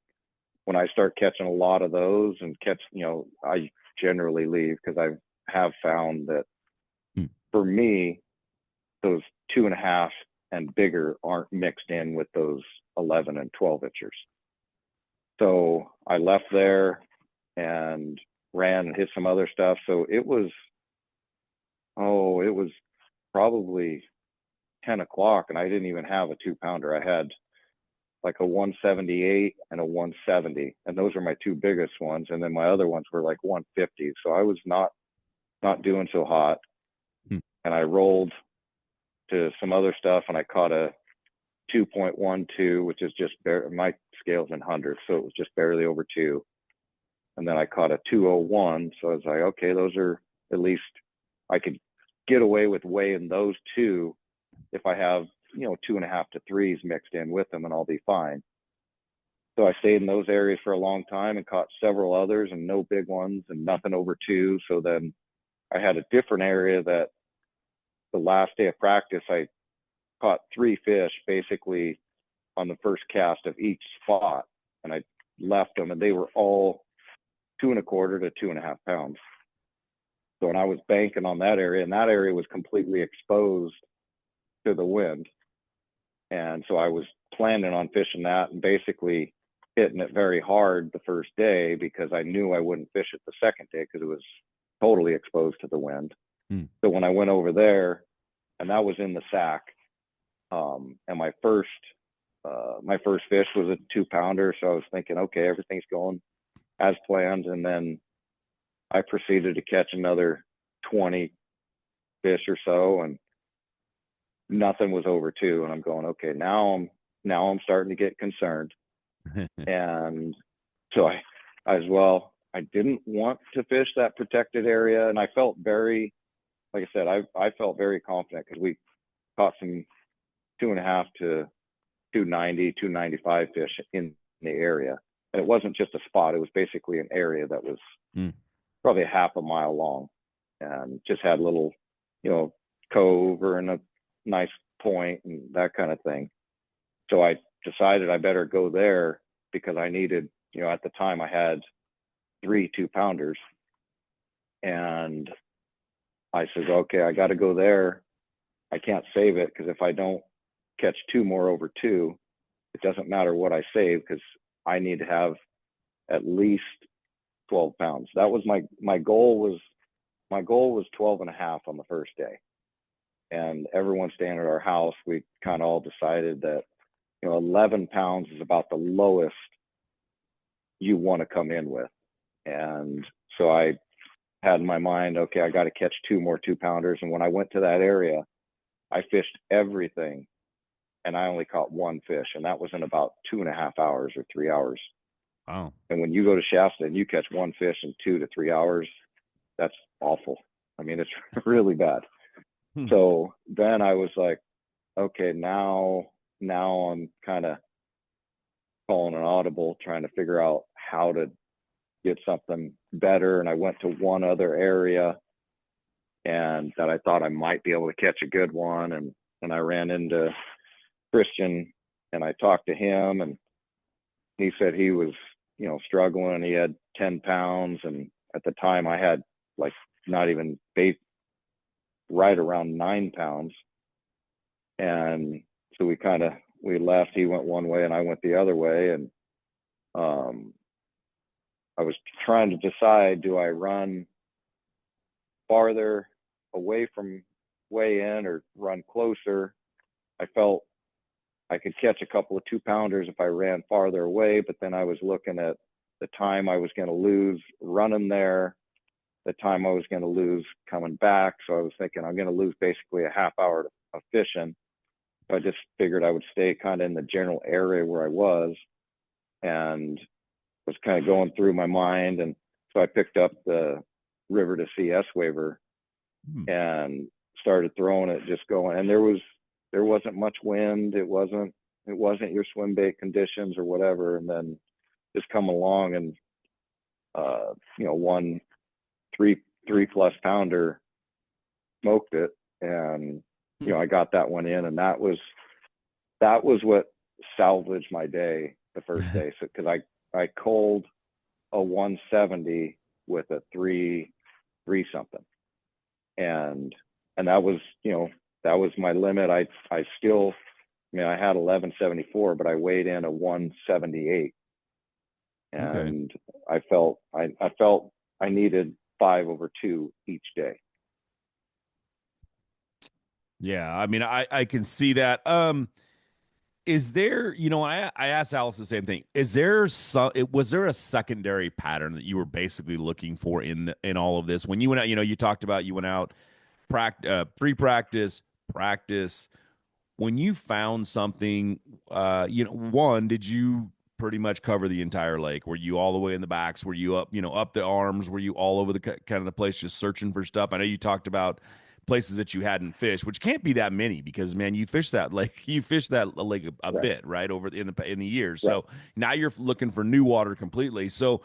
S4: when I start catching a lot of those and you know, I generally leave, because I have found that for me, those 2.5 and bigger aren't mixed in with those 11 and 12 inchers. So I left there and ran and hit some other stuff. So it was probably 10 o'clock, and I didn't even have a 2-pounder. I had like a 178 and a 170, and those are my two biggest ones. And then my other ones were like 150. So I was not doing so hot. And I rolled to some other stuff, and I caught a 2.12, which is just my scale's in hundreds, so it was just barely over 2. And then I caught a 201. So I was like, okay, those are, at least I could get away with weighing those two if I have, you know, 2.5 to 3s mixed in with them, and I'll be fine. So I stayed in those areas for a long time and caught several others, and no big ones and nothing over 2. So then I had a different area that the last day of practice, I caught 3 fish basically on the first cast of each spot, and I left them, and they were all 2.25 to 2.5 pounds. So, and I was banking on that area, and that area was completely exposed to the wind. And so I was planning on fishing that and basically hitting it very hard the first day, because I knew I wouldn't fish it the second day because it was totally exposed to the wind. So when I went over there, and that was in the sack, and my first fish was a 2-pounder. So I was thinking, okay, everything's going as planned. And then I proceeded to catch another 20 fish or so, and nothing was over 2. And I'm going, okay, now I'm starting to get concerned. And so I didn't want to fish that protected area. And I felt very, like I said, I felt very confident, because we caught some 2.5 to 290, 295 fish in the area. And it wasn't just a spot. It was basically an area that was probably 1/2 mile long, and just had little, you know, cove or in a nice point and that kind of thing. So I decided I better go there, because I needed, you know, at the time I had 3 2-pounders, and I said, okay, I got to go there. I can't save it, because if I don't catch 2 more over 2, it doesn't matter what I save, because I need to have at least 12 pounds. That was my goal was 12.5 on the first day. And everyone staying at our house, we kind of all decided that, you know, 11 pounds is about the lowest you want to come in with. And so I had in my mind, okay, I got to catch 2 more 2-pounders. And when I went to that area, I fished everything and I only caught one fish, and that was in about 2.5 hours or 3 hours.
S1: Wow.
S4: And when you go to Shasta and you catch one fish in 2 to 3 hours, that's awful. I mean, it's really bad. So then I was like, okay, now I'm kind of calling an audible, trying to figure out how to get something better. And I went to one other area and that I thought I might be able to catch a good one. And I ran into Christian and I talked to him, and he said he was, struggling. He had 10 pounds. And at the time I had like not even bait, right around 9 pounds. And so we left. He went one way and I went the other way. And I was trying to decide, do I run farther away from way in or run closer? I felt I could catch a couple of 2-pounders if I ran farther away, but then I was looking at the time I was going to lose running there, the time I was going to lose coming back. So I was thinking I'm going to lose basically a half hour of fishing. So I just figured I would stay kind of in the general area where I was, and was kind of going through my mind. And so I picked up the River to CS waiver and started throwing it, just going. And there wasn't much wind. It wasn't your swim bait conditions or whatever. And then just come along and, one 3+ pounder smoked it. And, I got that one in, and that was what salvaged my day the first day. So, cause I culled a 170 with a 3 something. And that was, that was my limit. I had 1174, but I weighed in a 178. And I felt I needed 5/2 each day.
S1: Yeah. I mean, I can see that. Is there, I asked Alice the same thing. Was there a secondary pattern that you were basically looking for in all of this? When you went out, you talked about you went out, pre-practice, practice. When you found something, one, did you pretty much cover the entire lake? Were you all the way in the backs? Were you up, up the arms? Were you all over the kind of the place just searching for stuff? I know you talked about places that you hadn't fished, which can't be that many because, man, you fished that lake a
S4: Right.
S1: bit, right, over in the years.
S4: Right.
S1: So now you're looking for new water completely. So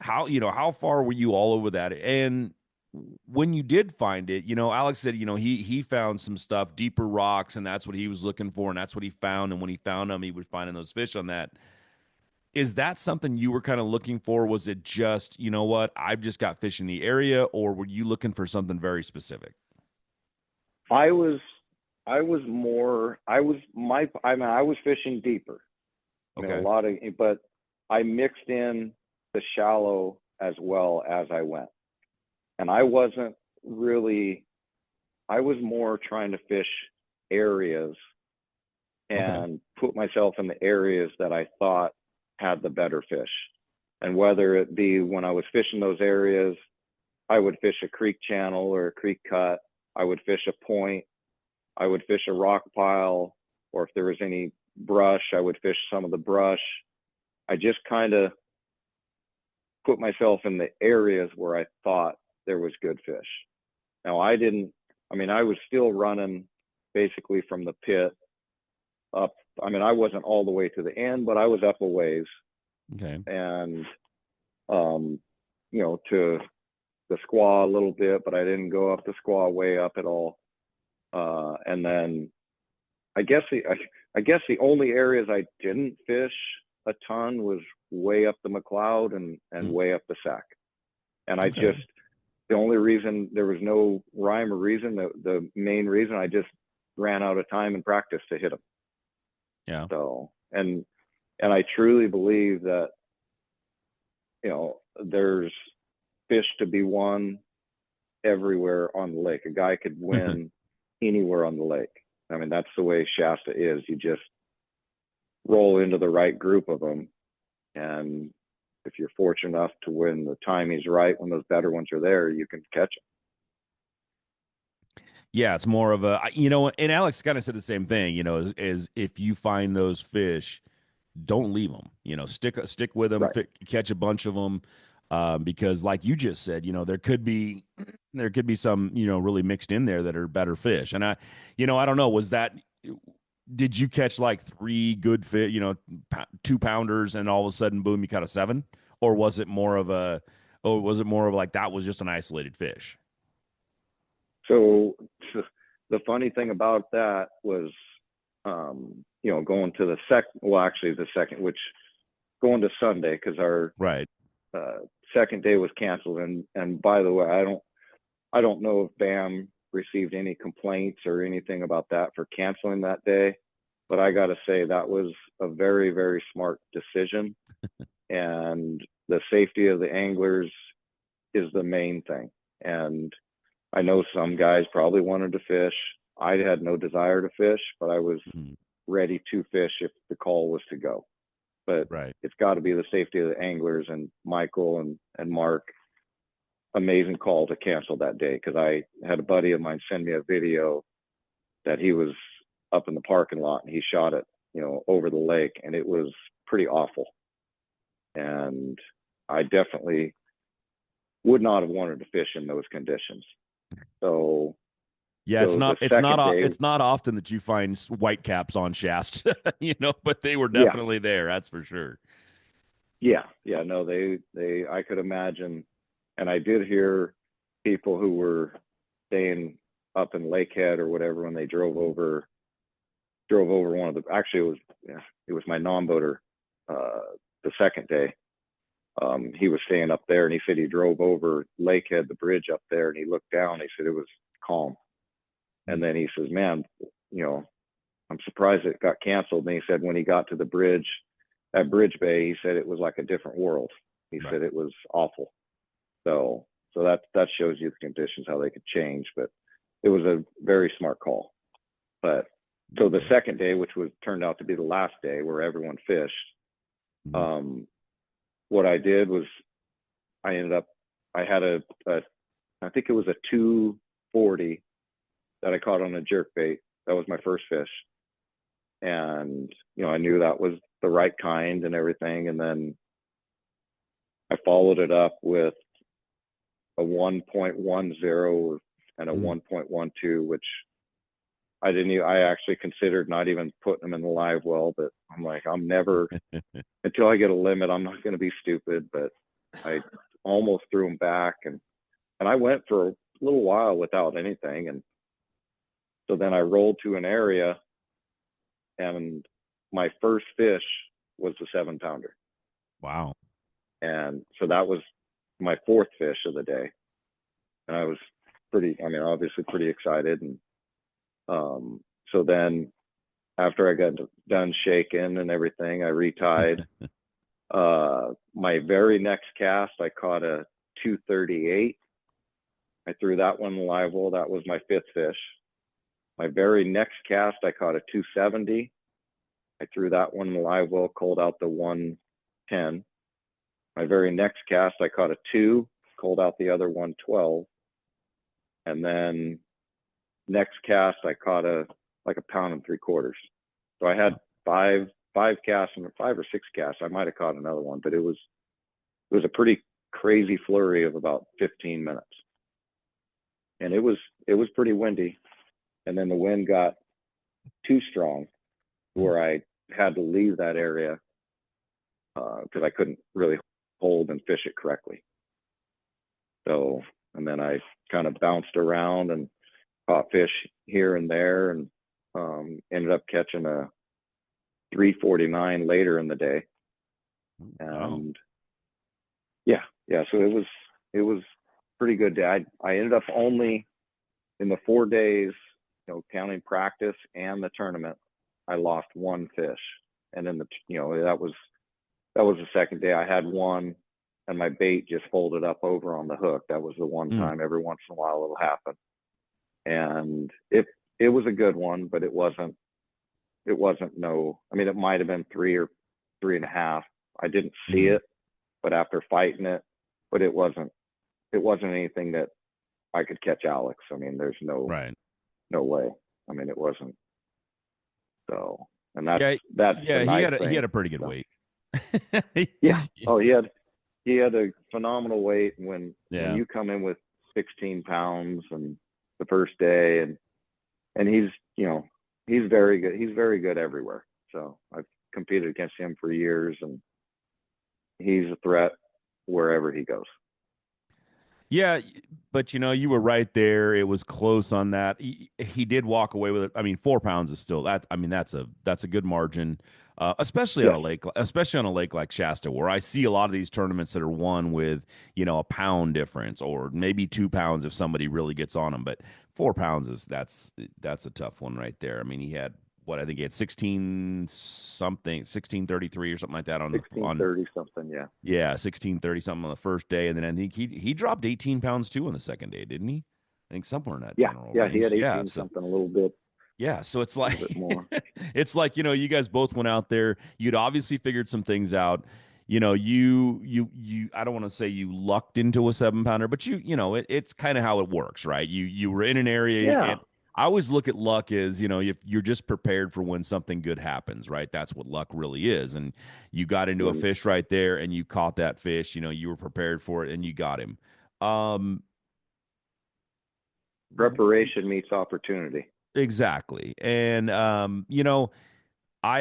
S1: how far were you all over that? And when you did find it, Alex said, he found some stuff, deeper rocks, and that's what he was looking for, and that's what he found. And when he found them, he was finding those fish on that. Is that something you were kind of looking for? Was it just, I've just got fish in the area, or were you looking for something very specific?
S4: I was fishing deeper.
S1: Okay.
S4: But I mixed in the shallow as well as I went. And I was more trying to fish areas and put myself in the areas that I thought had the better fish. And whether it be when I was fishing those areas, I would fish a creek channel or a creek cut. I would fish a point. I would fish a rock pile, or if there was any brush, I would fish some of the brush. I just kind of put myself in the areas where I thought there was good fish. Now I was still running basically from the pit up. I wasn't all the way to the end, but I was up a ways.
S1: Okay.
S4: And, to the squaw a little bit, but I didn't go up the squaw way up at all. And then I guess the only areas I didn't fish a ton was way up the McLeod and way up the Sac. And the only reason, there was no rhyme or reason, the main reason, I just ran out of time in practice to hit them.
S1: Yeah.
S4: So, and I truly believe that, there's fish to be won everywhere on the lake. A guy could win anywhere on the lake. That's the way Shasta is. You just roll into the right group of them. And if you're fortunate enough to win the time he's right, when those better ones are there, you can catch them.
S1: Yeah, it's more of a, you know, and Alex kind of said the same thing, you know, is if you find those fish, don't leave them, you know, stick with them,
S4: Right.
S1: catch a bunch of them. Because like you just said, you know, there could be some, you know, really mixed in there that are better fish. And you know, I don't know, did you catch like three good fish, you know, 2 pounders and all of a sudden, boom, you caught a seven? Or was it more of like that was just an isolated fish?
S4: So the funny thing about that was, you know, going to the second, which going to Sunday, because our
S1: Right.
S4: second day was canceled. And by the way, I don't know if BAM received any complaints or anything about that for canceling that day, but I got to say that was a very, very smart decision. And the safety of the anglers is the main thing. And I know some guys probably wanted to fish. I had no desire to fish, but I was ready to fish if the call was to go. But
S1: Right.
S4: it's got to be the safety of the anglers. And Michael and Mark, amazing call to cancel that day, because I had a buddy of mine send me a video that he was up in the parking lot and he shot it, you know, over the lake, and it was pretty awful. And I definitely would not have wanted to fish in those conditions. So
S1: Yeah,
S4: so the
S1: it's
S4: second day,
S1: it's not often that you find white caps on Shasta, you know, but they were
S4: yeah,
S1: definitely there, that's for sure.
S4: yeah, no, they I could imagine. And I did hear people who were staying up in Lakehead or whatever when they drove over one of the, actually it was my non-boater, the second day. He was staying up there, and he said he drove over Lakehead, the bridge up there, and he looked down. He said it was calm. And then he says, man, you know, I'm surprised it got canceled. And he said when he got to the bridge, at Bridge Bay, he said it was like a different world. He
S1: Right.
S4: said it was awful. So that shows you the conditions, how they could change. But it was a very smart call. But so the second day, which turned out to be the last day where everyone fished, what I did was I had I think it was a 240 that I caught on a jerkbait. That was my first fish. And, you know, I knew that was the right kind and everything. And then I followed it up with a 1.10 and a 1.12, which I actually considered not even putting them in the live well, but I'm like, I'm never, until I get a limit, I'm not going to be stupid. But I almost threw them back, and I went for a little while without anything. And so then I rolled to an area, and my first fish was the 7-pounder.
S1: Wow.
S4: And so that was my fourth fish of the day. And I was obviously pretty excited. And so then after I got done shaking and everything, I retied. My very next cast, I caught a 238. I threw that one in the live well. That was my fifth fish. My very next cast, I caught a 270. I threw that one in the live well, called out the 110. My very next cast, I caught a 2, called out the other 112. And then next cast, I caught like a 1.75 pounds. So I had five casts, and 5 or 6 casts. I might have caught another one, but it was a pretty crazy flurry of about 15 minutes. And it was pretty windy. And then the wind got too strong where I had to leave that area because I couldn't really hold and fish it correctly. So, and then I kind of bounced around and caught fish here and there, and ended up catching a 349 later in the day. And yeah, so it was pretty good day. I ended up only in the 4 days, you know, counting practice and the tournament, I lost one fish. And then that was the second day. I had one, and my bait just folded up over on the hook. That was the one time. Every once in a while it'll happen. And it was a good one, but it wasn't it might have been 3 or 3.5. I didn't see it, but after fighting it, but it wasn't anything that I could catch Alex. I mean, there's no,
S1: right.
S4: no way. I mean, it wasn't. So, and that's
S1: yeah,
S4: the nice thing.
S1: He had a pretty good weight.
S4: Yeah. Oh, he had a phenomenal weight. When you come in with 16 pounds and the first day, and he's very good. He's very good everywhere. So I've competed against him for years, and he's a threat wherever he goes.
S1: Yeah, but you were right there. It was close on that. He did walk away with it. I mean, 4 pounds is still that. I mean, that's a good margin, especially on a lake like Shasta, where I see a lot of these tournaments that are won with a pound difference or maybe 2 pounds if somebody really gets on them. But 4 pounds that's a tough one right there. I mean, he had what I think he had 1633 or something like that on
S4: 1630 something, yeah.
S1: Yeah, 1630 something on the first day, and then I think he dropped 18 pounds too on the second day, didn't he? I think somewhere in that general range.
S4: He had 18 something, a little bit.
S1: Yeah, so it's like
S4: a bit more.
S1: It's like you guys both went out there. You'd obviously figured some things out. You I don't want to say you lucked into a 7-pounder, but it's kind of how it works, right? You were in an area. And I always look at luck as, if you're just prepared for when something good happens, right? That's what luck really is. And you got into a fish right there and you caught that fish, you were prepared for it and you got him.
S4: Preparation meets opportunity.
S1: Exactly. And, I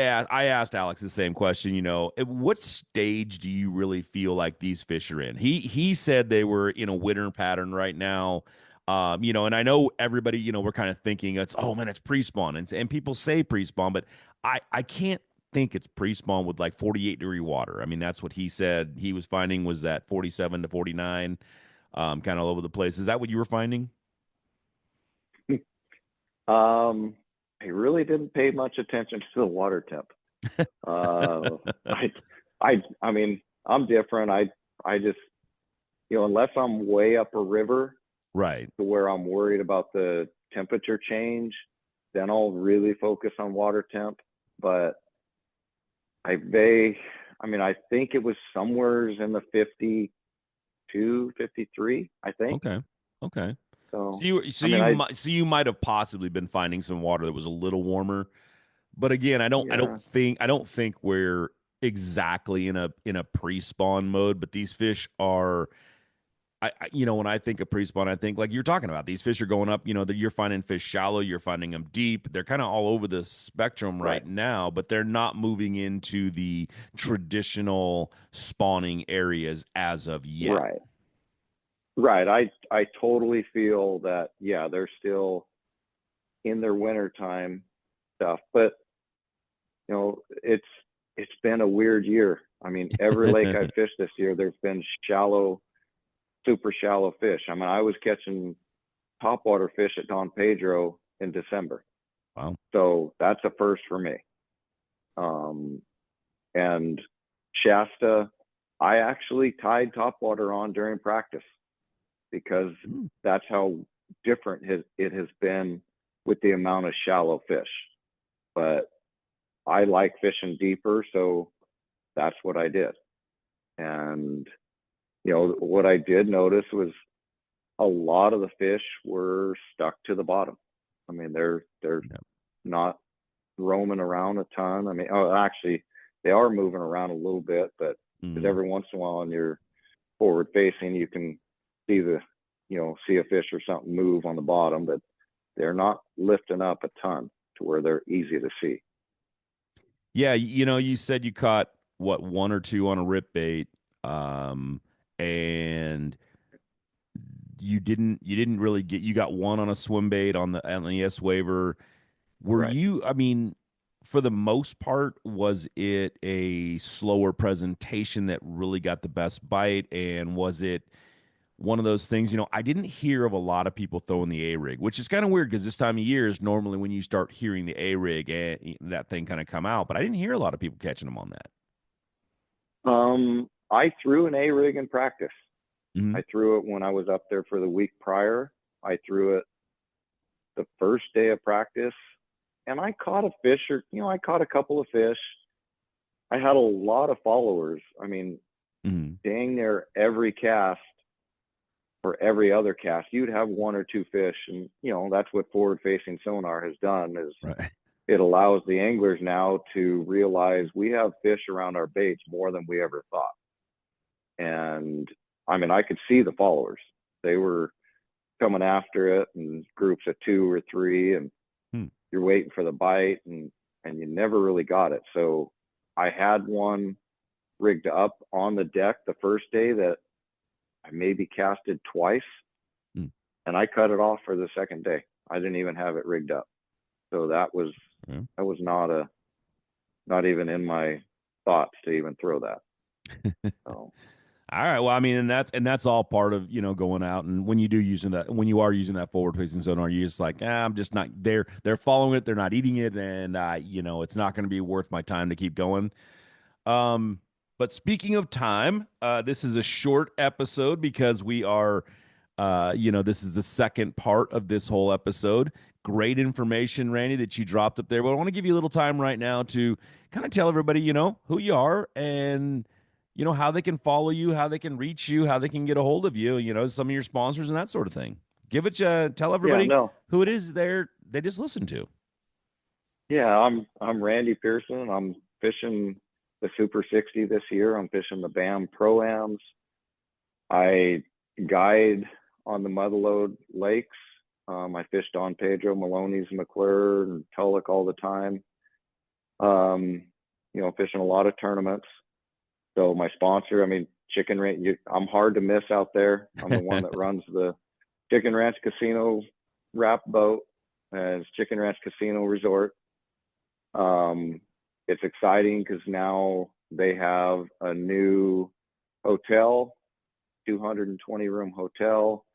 S1: asked Alex the same question, at what stage do you really feel like these fish are in? He said they were in a winter pattern right now. And I know everybody, we're kind of thinking it's pre-spawn, and people say pre-spawn, but I can't think it's pre-spawn with like 48-degree water. I mean, that's what he said he was finding was that 47 to 49, kind of all over the place. Is that what you were finding?
S4: I really didn't pay much attention to the water temp. I mean, I'm different. I just, unless I'm way up a river,
S1: right,
S4: to where I'm worried about the temperature change, then I'll really focus on water temp. But I think it was somewhere in the 52, 53, I think.
S1: Okay.
S4: So
S1: you might have possibly been finding some water that was a little warmer, but again, I don't think we're exactly in a pre-spawn mode. But these fish are, when I think of pre-spawn, I think like you're talking about. These fish are going up. That you're finding fish shallow, you're finding them deep. They're kind of all over the spectrum right now, but they're not moving into the traditional spawning areas as of yet.
S4: Right. I totally feel that, they're still in their wintertime stuff, but it's been a weird year. I mean, every lake I've fished this year, there's been super shallow fish. I mean, I was catching topwater fish at Don Pedro in December.
S1: Wow.
S4: So that's a first for me. And Shasta, I actually tied topwater on during practice, because that's how different it has been with the amount of shallow fish. But I like fishing deeper, so that's what I did. And, what I did notice was a lot of the fish were stuck to the bottom. I mean, they're not roaming around a ton. I mean, actually, they are moving around a little bit, but because every once in a while, when you're forward facing, you can see see a fish or something move on the bottom, but they're not lifting up a ton to where they're easy to see.
S1: Yeah, you said you caught one or two on a rip bait, and you didn't really you got one on a swim bait on the S waiver. Were you? I mean, for the most part, was it a slower presentation that really got the best bite, and was it one of those things? I didn't hear of a lot of people throwing the A-rig, which is kind of weird because this time of year is normally when you start hearing the A-rig and that thing kind of come out. But I didn't hear a lot of people catching them on that.
S4: I threw an A-rig in practice. I threw it when I was up there for the week prior. I threw it the first day of practice, and I caught a fish, I caught a couple of fish. I had a lot of followers. I mean, dang near every cast, for every other cast, you'd have one or two fish. And, that's what forward facing sonar has done, is
S1: Right.
S4: it allows the anglers now to realize we have fish around our baits more than we ever thought. And I mean, I could see the followers. They were coming after it in groups of 2 or 3, and you're waiting for the bite, and you never really got it. So I had one rigged up on the deck the first day that I maybe casted twice, and I cut it off for the second day. I didn't even have it rigged up. So that was not even in my thoughts to even throw that. So.
S1: All right. Well, I mean, and that's all part of, going out, and when you are using that forward facing sonar, you're just like, I'm just not there. They're following it. They're not eating it. And, it's not going to be worth my time to keep going. But speaking of time, this is a short episode because we are, this is the second part of this whole episode. Great information, Randy, that you dropped up there. But I want to give you a little time right now to kind of tell everybody, who you are, and how they can follow you, how they can reach you, how they can get a hold of you, some of your sponsors and that sort of thing. Tell everybody who it is they just listen to.
S4: Yeah, I'm Randy Pierson. I'm fishing the Super 60 this year. I'm fishing the BAM Pro-Ams. I guide on the muzzleload lakes. I fish Don Pedro, Maloney's, McClure, and Tulloch all the time. Fishing a lot of tournaments. So my sponsor, Chicken Ranch, I'm hard to miss out there. I'm the one that runs the Chicken Ranch Casino wrap boat as Chicken Ranch Casino Resort. It's exciting because now they have a new hotel, 220 room hotel,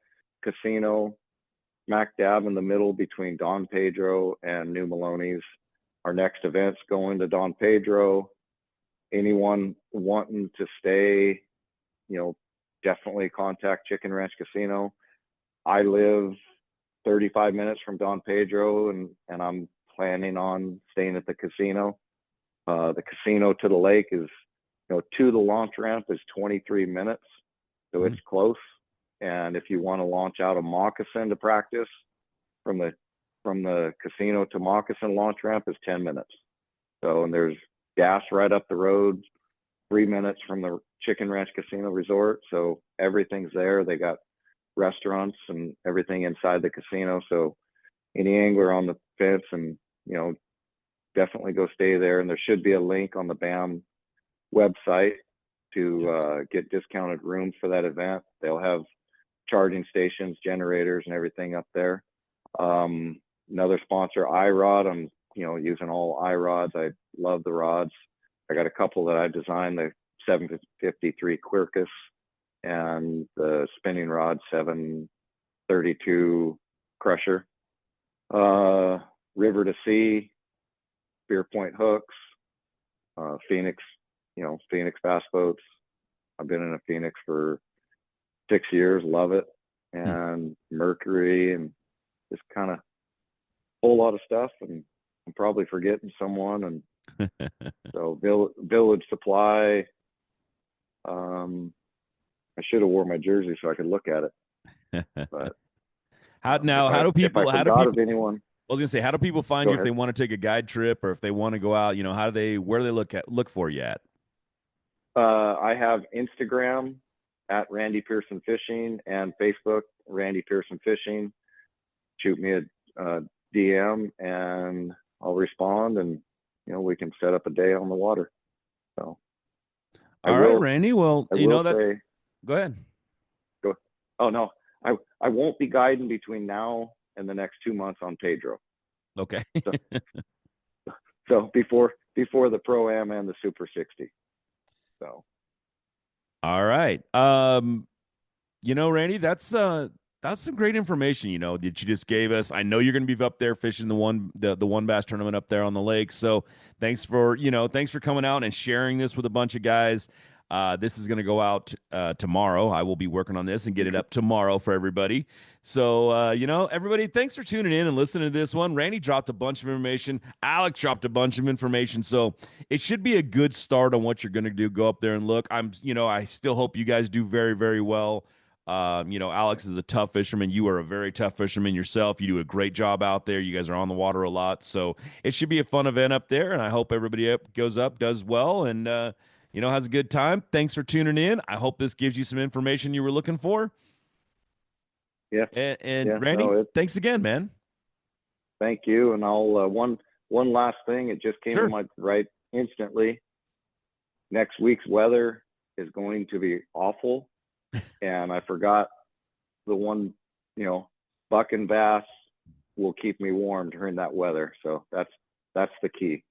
S4: casino, smack dab in the middle between Don Pedro and New Maloney's. Our next event's going to Don Pedro. Anyone wanting to stay, definitely contact Chicken Ranch Casino. I live 35 minutes from Don Pedro, and I'm planning on staying at the casino. The casino to the lake is, to the launch ramp is 23 minutes. So it's close. And if you want to launch out a moccasin to practice, from the casino to moccasin launch ramp is 10 minutes. So, and there's gas right up the road, 3 minutes from the Chicken Ranch Casino Resort. So everything's there. They got restaurants and everything inside the casino. So any angler on the fence, and, definitely go stay there. And there should be a link on the BAM website to get discounted rooms for that event. They'll have charging stations, generators, and everything up there. Another sponsor, iRod. I'm using all iRods. I love the rods. I got a couple that I designed, the 753 Quirkus and the spinning rod 732 Crusher. River to Sea, Spear Point hooks, Phoenix, Phoenix bass boats. I've been in a Phoenix for 6 years, love it. And Mercury, and just kind of a whole lot of stuff, and I'm probably forgetting someone. And so Village Supply. I should have wore my jersey so I could look at it. But
S1: how do people
S4: of anyone?
S1: I was gonna say, how do people find you if they want to take a guide trip, or if they want to go out? Where do they look for you at?
S4: I have Instagram at Randy Pierson Fishing and Facebook Randy Pierson Fishing. Shoot me a DM and I'll respond, and we can set up a day on the water. So,
S1: all right, Randy. Well,
S4: go
S1: ahead.
S4: Go. Oh no, I won't be guiding between now and the next 2 months on Pedro.
S1: Okay.
S4: So before the Pro-Am and the Super 60. So.
S1: All right. Randy, that's some great information, that you just gave us. I know you're going to be up there fishing the one bass tournament up there on the lake. So thanks for coming out and sharing this with a bunch of guys. This is going to go out tomorrow. I will be working on this and get it up tomorrow for everybody. So, everybody, thanks for tuning in and listening to this one. Randy dropped a bunch of information. Alex dropped a bunch of information. So it should be a good start on what you're going to do. Go up there and look. I still hope you guys do very, very well. Alex is a tough fisherman. You are a very tough fisherman yourself. You do a great job out there. You guys are on the water a lot. So it should be a fun event up there. And I hope everybody goes up, does well, and, has a good time. Thanks for tuning in. I hope this gives you some information you were looking for.
S4: Yeah.
S1: And
S4: Yeah,
S1: Randy,
S4: no,
S1: thanks again, man.
S4: Thank you. And I'll, one last thing. It just came
S1: Sure.
S4: to my right instantly. Next week's weather is going to be awful. And I forgot the one, buck and bass will keep me warm during that weather. So that's the key.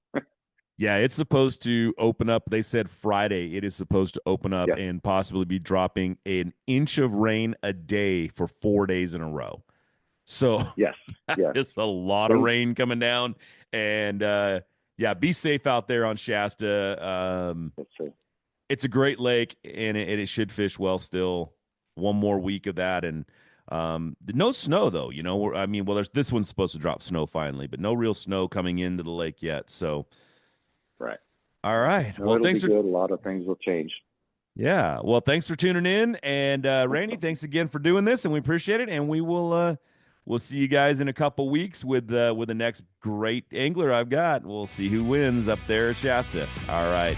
S1: Yeah, it's supposed to open up. They said Friday it is supposed to open up and possibly be dropping an inch of rain a day for 4 days in a row. So
S4: Yes.
S1: it's a lot of rain coming down. And be safe out there on Shasta. It's a great lake, and it should fish well still. One more week of that, and no snow though. There's this one's supposed to drop snow finally, but no real snow coming into the lake yet. So,
S4: right.
S1: All right.
S4: No,
S1: well,
S4: thanks for good. A lot of things will change.
S1: Yeah. Well, thanks for tuning in, and Randy, thanks again for doing this, and we appreciate it. And we will we'll see you guys in a couple weeks with the next great angler I've got. We'll see who wins up there at Shasta. All right.